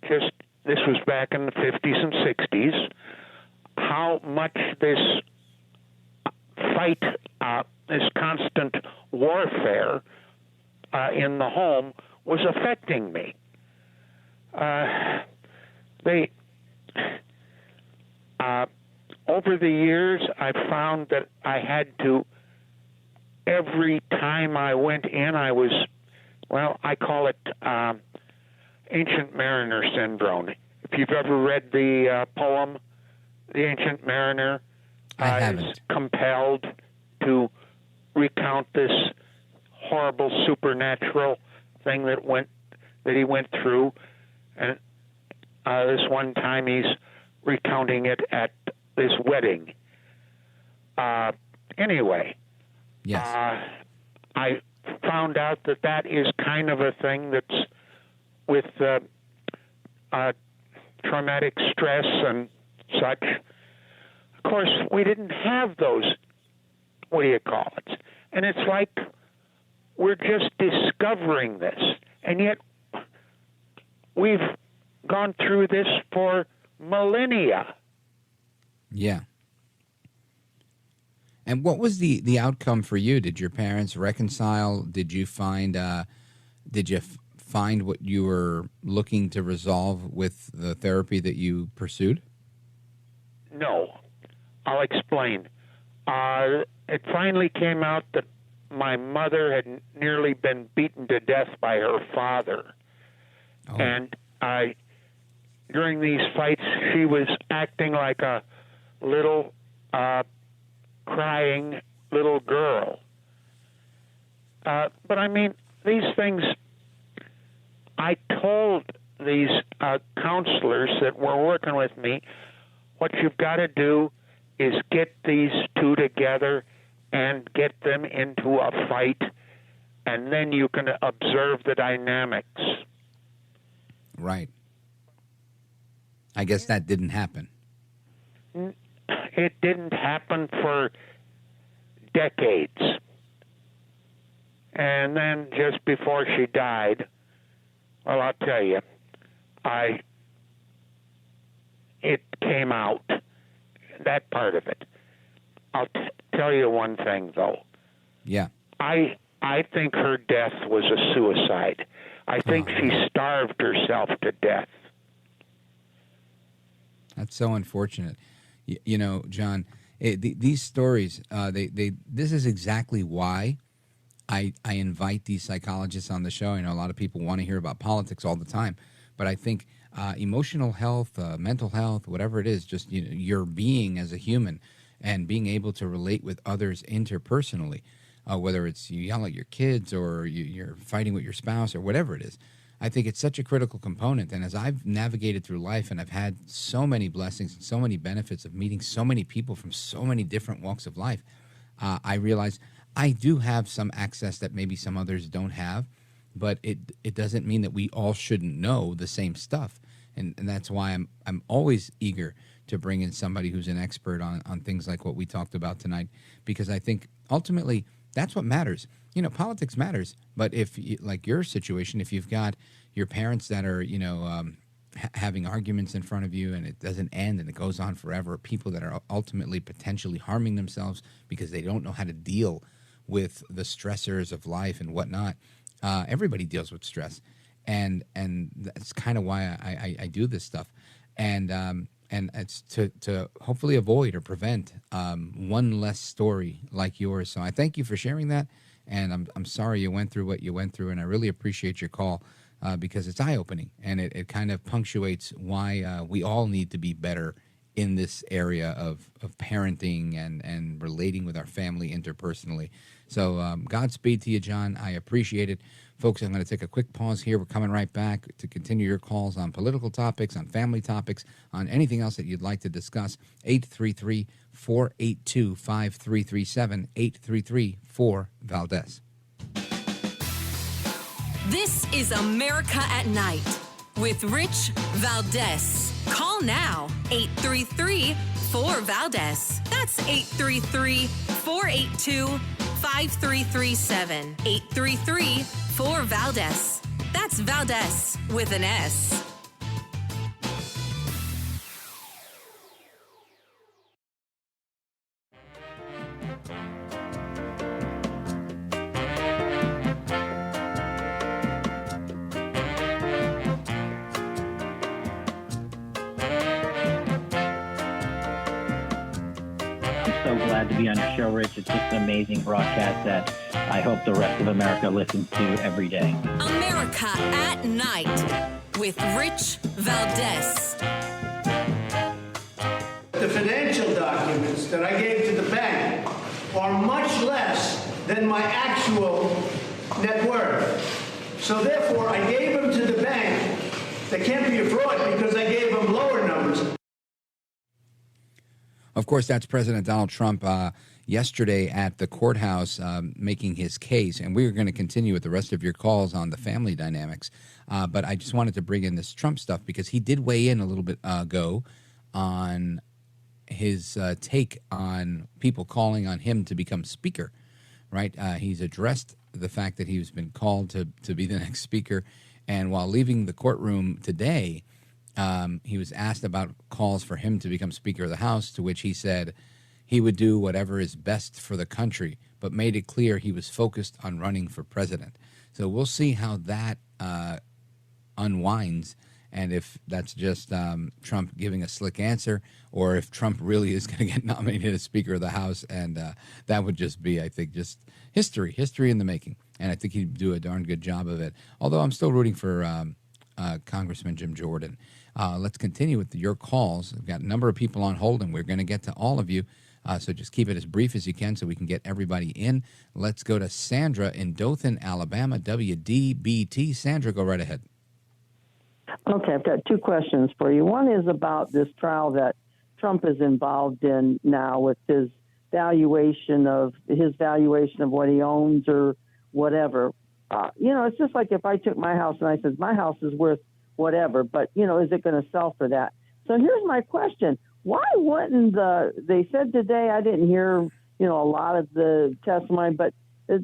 just this was back in the 50s and 60s, how much this fight, this constant warfare in the home was affecting me. Over the years, I found that I had to, every time I went in, I was, well, I call it Ancient Mariner Syndrome. If you've ever read the poem, The Ancient Mariner, I is compelled to recount this horrible supernatural thing that he went through, and this one time he's recounting it at this wedding. Anyway, yes. I found out that is kind of a thing that's with traumatic stress and such. Of course, we didn't have those, what do you call it? And it's like we're just discovering this. And yet we've gone through this for millennia. Yeah. And what was the outcome for you? Did your parents reconcile? Did you find find what you were looking to resolve with the therapy that you pursued? No. I'll explain. It finally came out that my mother had nearly been beaten to death by her father. Oh. And during these fights, she was acting like a little crying little girl. But I mean, these things, I told these counselors that were working with me, what you've got to do is get these two together and get them into a fight, and then you can observe the dynamics. Right. I guess that didn't happen. It didn't happen for decades. And then just before she died, well, I'll tell you, it came out, that part of it. I'll tell you one thing, though. Yeah. I think her death was a suicide. I think she starved herself to death. That's so unfortunate. You know, John, these stories, this is exactly why I invite these psychologists on the show. I know a lot of people want to hear about politics all the time, but I think emotional health, mental health, whatever it is, just your being as a human and being able to relate with others interpersonally, whether it's you yell at your kids or you're fighting with your spouse or whatever it is. I think it's such a critical component. And as I've navigated through life and I've had so many blessings and so many benefits of meeting so many people from so many different walks of life, I realize I do have some access that maybe some others don't have, but it doesn't mean that we all shouldn't know the same stuff. And that's why I'm always eager to bring in somebody who's an expert on things like what we talked about tonight, because I think ultimately that's what matters. You know, politics matters, but if, like your situation, if you've got your parents that are, having arguments in front of you and it doesn't end and it goes on forever, people that are ultimately potentially harming themselves because they don't know how to deal with the stressors of life and whatnot. Everybody deals with stress, and that's kind of why I do this stuff, and it's to hopefully avoid or prevent one less story like yours. So I thank you for sharing that, and I'm sorry you went through what you went through, and I really appreciate your call because it's eye-opening, and it kind of punctuates why we all need to be better in this area of parenting and relating with our family interpersonally. So Godspeed to you, John. I appreciate it. Folks, I'm going to take a quick pause here. We're coming right back to continue your calls on political topics, on family topics, on anything else that you'd like to discuss. 833-482-5337, 833-4-VALDEZ. This is America at Night with Rich Valdez. Call now, 833-4-VALDEZ. That's 833-482-5337. 5337 833 4Valdez. That's Valdez with an S. So glad to be on your show, Rich. It's just an amazing broadcast that I hope the rest of America listens to every day. America at Night with Rich Valdez. The financial documents that I gave to the bank are much less than my actual net worth. So therefore, I gave them to the bank. They can't be a fraud because I gave them lower numbers. Of course, that's President Donald Trump yesterday at the courthouse making his case. And we're going to continue with the rest of your calls on the family dynamics. But I just wanted to bring in this Trump stuff because he did weigh in a little bit ago on his take on people calling on him to become speaker, right? He's addressed the fact that he's been called to be the next speaker. And while leaving the courtroom today, he was asked about calls for him to become Speaker of the House, to which he said he would do whatever is best for the country, but made it clear he was focused on running for president. So we'll see how that unwinds, and if that's just Trump giving a slick answer, or if Trump really is going to get nominated as Speaker of the House, and that would just be, I think, just history in the making. And I think he'd do a darn good job of it, although I'm still rooting for Congressman Jim Jordan. Let's continue with your calls. We've got a number of people on hold, and we're going to get to all of you. So just keep it as brief as you can so we can get everybody in. Let's go to Sandra in Dothan, Alabama, WDBT. Sandra, go right ahead. Okay, I've got two questions for you. One is about this trial that Trump is involved in now with his valuation of what he owns or whatever. It's just like if I took my house and I said, my house is worth whatever, but, is it going to sell for that? So here's my question. Why wouldn't they said today, I didn't hear, a lot of the testimony, but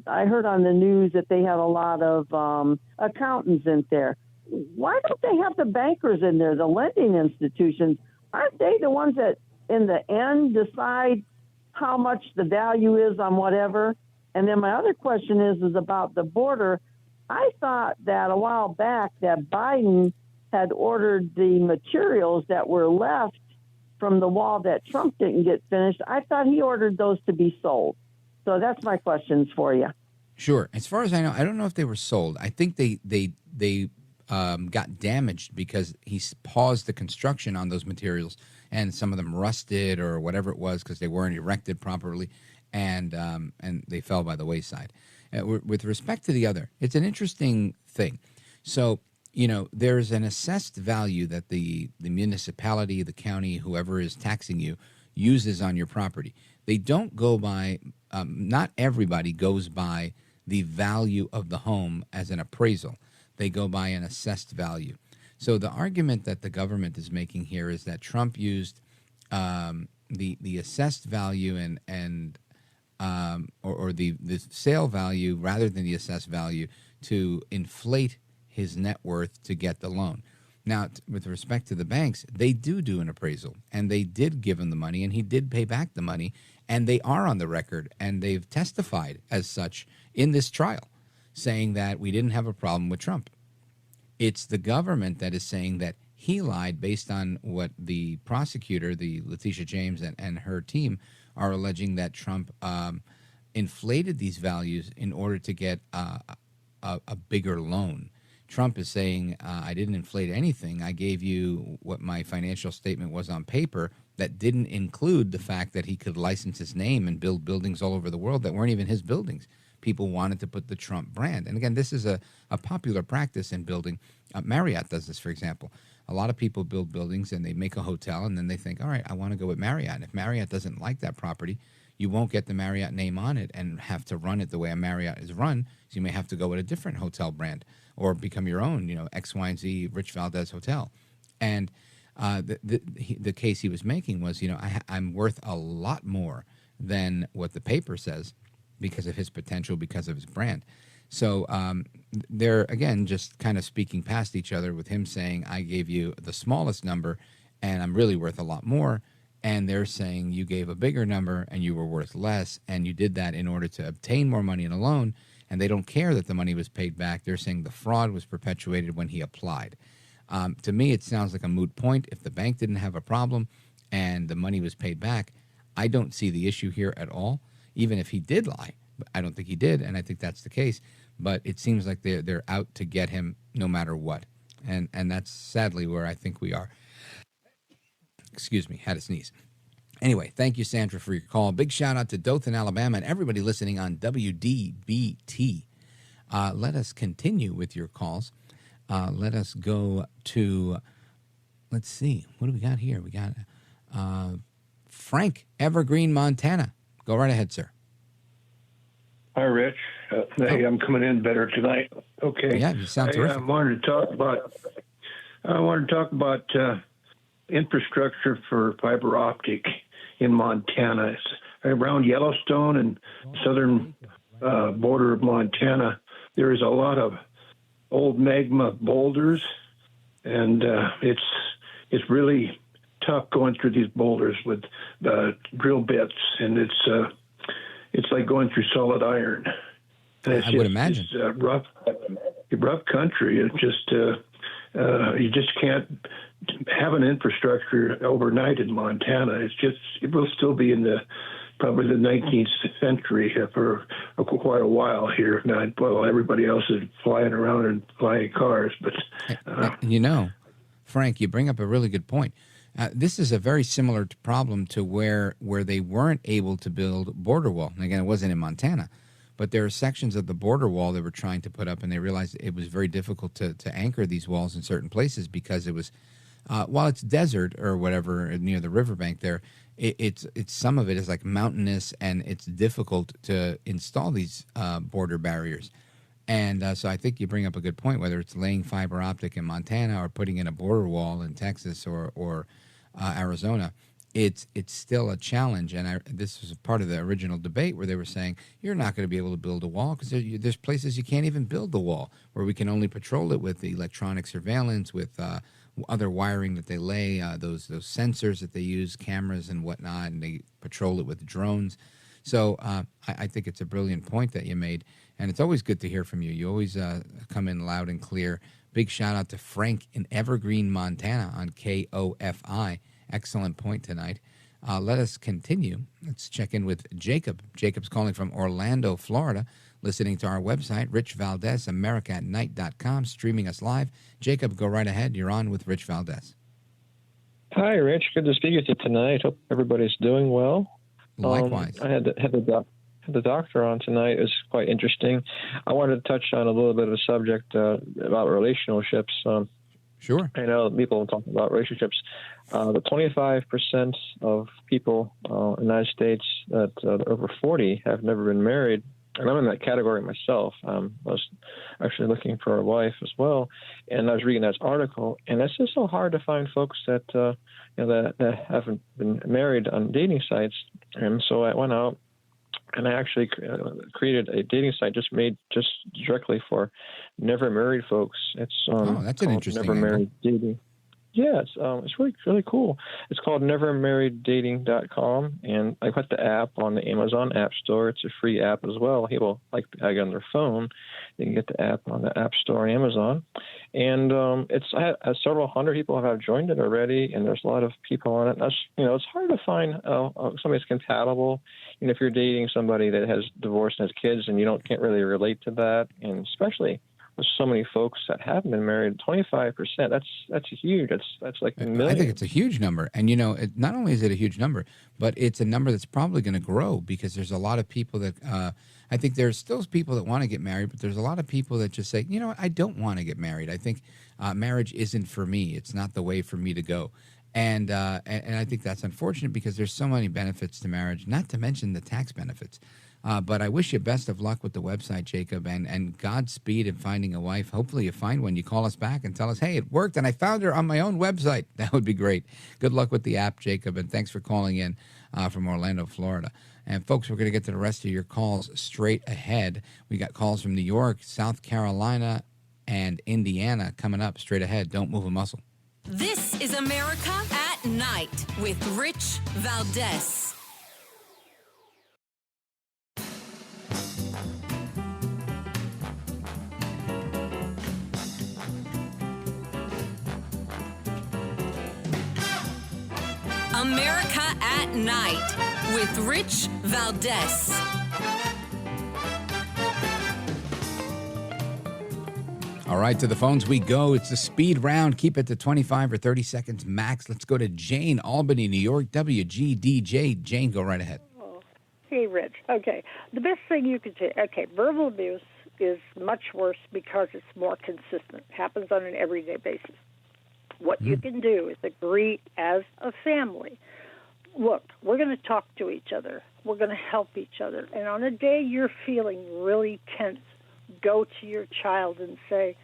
I heard on the news that they had a lot of accountants in there. Why don't they have the bankers in there, the lending institutions? Aren't they the ones that in the end decide how much the value is on whatever? And then my other question is about the border. I thought that a while back that Biden had ordered the materials that were left from the wall that Trump didn't get finished. I thought he ordered those to be sold. So that's my questions for you. Sure. As far as I know, I don't know if they were sold. I think they got damaged because he paused the construction on those materials, and some of them rusted or whatever it was because they weren't erected properly, and they fell by the wayside. With respect to the other, it's an interesting thing. So, there's an assessed value that the municipality, the county, whoever is taxing you, uses on your property. They don't go by, not everybody goes by the value of the home as an appraisal. They go by an assessed value. So the argument that the government is making here is that Trump used the assessed value or the sale value rather than the assessed value to inflate his net worth to get the loan. Now, with respect to the banks, they do an appraisal, and they did give him the money, and he did pay back the money, and they are on the record, and they've testified as such in this trial, saying that we didn't have a problem with Trump. It's the government that is saying that he lied based on what the prosecutor, the Letitia James and her team, are alleging that Trump inflated these values in order to get a bigger loan. Trump is saying, I didn't inflate anything. I gave you what my financial statement was on paper that didn't include the fact that he could license his name and build buildings all over the world that weren't even his buildings. People wanted to put the Trump brand. And again, this is a popular practice in building. Marriott does this, for example. A lot of people build buildings and they make a hotel, and then they think, all right, I want to go with Marriott. And if Marriott doesn't like that property, you won't get the Marriott name on it and have to run it the way a Marriott is run. So you may have to go with a different hotel brand or become your own, X, Y, and Z Rich Valdez Hotel. And the case he was making was, I'm worth a lot more than what the paper says. because of his potential, because of his brand. So they're, again, just kind of speaking past each other, with him saying, I gave you the smallest number and I'm really worth a lot more. And they're saying you gave a bigger number and you were worth less, and you did that in order to obtain more money in a loan, and they don't care that the money was paid back. They're saying the fraud was perpetuated when he applied. To me, it sounds like a moot point. If the bank didn't have a problem and the money was paid back, I don't see the issue here at all, even if he did lie. I don't think he did, and I think that's the case. But it seems like they're out to get him no matter what. And that's sadly where I think we are. Excuse me, had a sneeze. Anyway, thank you, Sandra, for your call. Big shout out to Dothan, Alabama, and everybody listening on WDBT. Let us continue with your calls. Let us go to, let's see, what do we got here? We got Frank, Evergreen, Montana. Go right ahead, sir. Hi, Rich. Hey, I'm coming in better tonight. Okay. Yeah, you sound terrific. I wanted to talk about infrastructure for fiber optic in Montana. It's around Yellowstone and southern border of Montana. There is a lot of old magma boulders, and it's really tough going through these boulders with drill bits, and it's like going through solid iron. And I would imagine. It's rough country. It's just you just can't have an infrastructure overnight in Montana. It will still be in probably the 19th century for quite a while here. Now, well, everybody else is flying around and flying cars, but Frank, you bring up a really good point. This is a very similar problem to where they weren't able to build border wall. And again, it wasn't in Montana, but there are sections of the border wall they were trying to put up, and they realized it was very difficult to anchor these walls in certain places because it was, while it's desert or whatever near the riverbank there, it's some of it is like mountainous, and it's difficult to install these border barriers. And so I think you bring up a good point, whether it's laying fiber optic in Montana or putting in a border wall in Texas or Arizona, it's still a challenge. And this was part of the original debate where they were saying, you're not going to be able to build a wall because there's places you can't even build the wall, where we can only patrol it with electronic surveillance, with other wiring that they lay, those sensors that they use, cameras and whatnot, and they patrol it with drones. So I think it's a brilliant point that you made, and it's always good to hear from you. You always come in loud and clear. Big shout out to Frank in Evergreen, Montana on KOFI. Excellent point tonight. Let us continue. Let's check in with Jacob. Jacob's calling from Orlando, Florida, listening to our website, Rich Valdez, AmericaAtNight.com, streaming us live. Jacob, go right ahead. You're on with Rich Valdez. Hi, Rich. Good to speak with you tonight. Hope everybody's doing well. Likewise. I had the doctor on tonight. It was quite interesting. I wanted to touch on a little bit of a subject about relationships. Sure. I know people talk about relationships. The 25% of people in the United States that are over 40 have never been married. And I'm in that category myself. I was actually looking for a wife as well, and I was reading that article, and it's just so hard to find folks that that haven't been married on dating sites. And so I went out and I actually created a dating site just directly for never married folks. It's that's an interesting Never Married Dating. Yeah, it's really cool. It's called nevermarrieddating.com, and I put the app on the Amazon App Store. It's a free app as well. People like to get on their phone. They can get the app on the App Store on Amazon, and several hundred people have joined it already, and there's a lot of people on it. That's, it's hard to find somebody that's compatible. If you're dating somebody that has divorced and has kids, and you can't really relate to that, and especially so many folks that haven't been married, 25%. That's huge. That's like a million. I think it's a huge number, and not only is it a huge number, but it's a number that's probably going to grow because there's a lot of people that I think there's still people that want to get married, but there's a lot of people that just say, I don't want to get married. I think marriage isn't for me. It's not the way for me to go. And I think that's unfortunate because there's so many benefits to marriage, not to mention the tax benefits. But I wish you best of luck with the website, Jacob, and Godspeed in finding a wife. Hopefully you find one. You call us back and tell us, hey, it worked, and I found her on my own website. That would be great. Good luck with the app, Jacob, and thanks for calling in from Orlando, Florida. And folks, we're going to get to the rest of your calls straight ahead. We got calls from New York, South Carolina, and Indiana coming up straight ahead. Don't move a muscle. This is America at Night with Rich Valdez. America at Night with Rich Valdez. All right, to the phones we go. It's the speed round. Keep it to 25 or 30 seconds max. Let's go to Jane, Albany, New York, WGDJ. Jane, go right ahead. Hey, Rich. Okay. The best thing you could say, verbal abuse is much worse because it's more consistent. It happens on an everyday basis. What you can do is agree as a family. Look, we're going to talk to each other. We're going to help each other. And on a day you're feeling really tense, go to your child and say,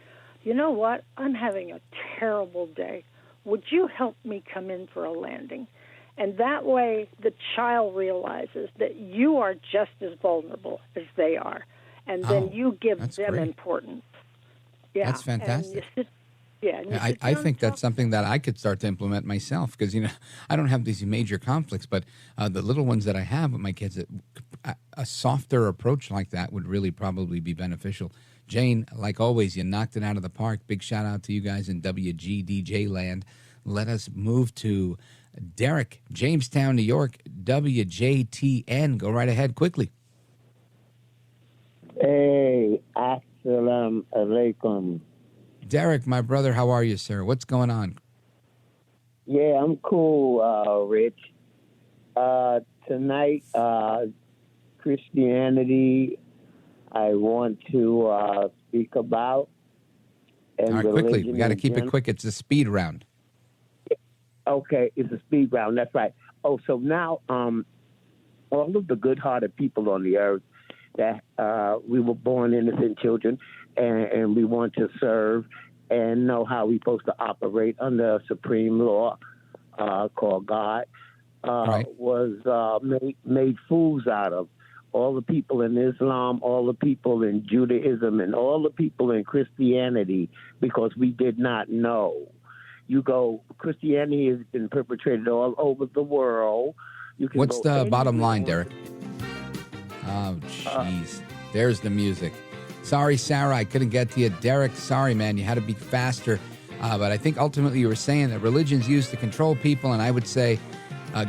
you know what? I'm having a terrible day. Would you help me come in for a landing? And that way the child realizes that you are just as vulnerable as they are. And then you give them great. importance. Yeah. That's fantastic. I think that's something that I could start to implement myself because, I don't have these major conflicts, but the little ones that I have with my kids, a softer approach like that would really probably be beneficial. Jane, like always, you knocked it out of the park. Big shout out to you guys in WGDJ land. Let us move to Derek, Jamestown, New York, WJTN. Go right ahead quickly. Hey, assalamu alaikum. Derek, my brother, how are you, sir? What's going on? Yeah, I'm cool, Rich. Tonight, Christianity, I want to speak about. And all right, quickly. We got to keep it quick. It's a speed round. Okay, it's a speed round. That's right. Oh, so now all of the good-hearted people on the earth that we were born innocent children, and we want to serve and know how we're supposed to operate under a supreme law called God, was made fools out of. All the people in Islam, all the people in Judaism, and all the people in Christianity, because we did not know. Christianity has been perpetrated all over the world. What's the bottom line, Derek? Oh, jeez. There's the music. Sorry, Sarah, I couldn't get to you. Derek, sorry, man, you had to be faster. But I think ultimately you were saying that religion's used to control people, and I would say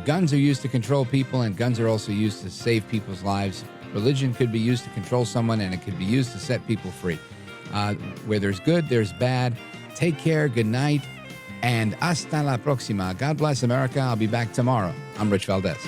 guns are used to control people, and guns are also used to save people's lives. Religion could be used to control someone, and it could be used to set people free. Where there's good, there's bad. Take care, good night, and hasta la próxima. God bless America. I'll be back tomorrow. I'm Rich Valdez.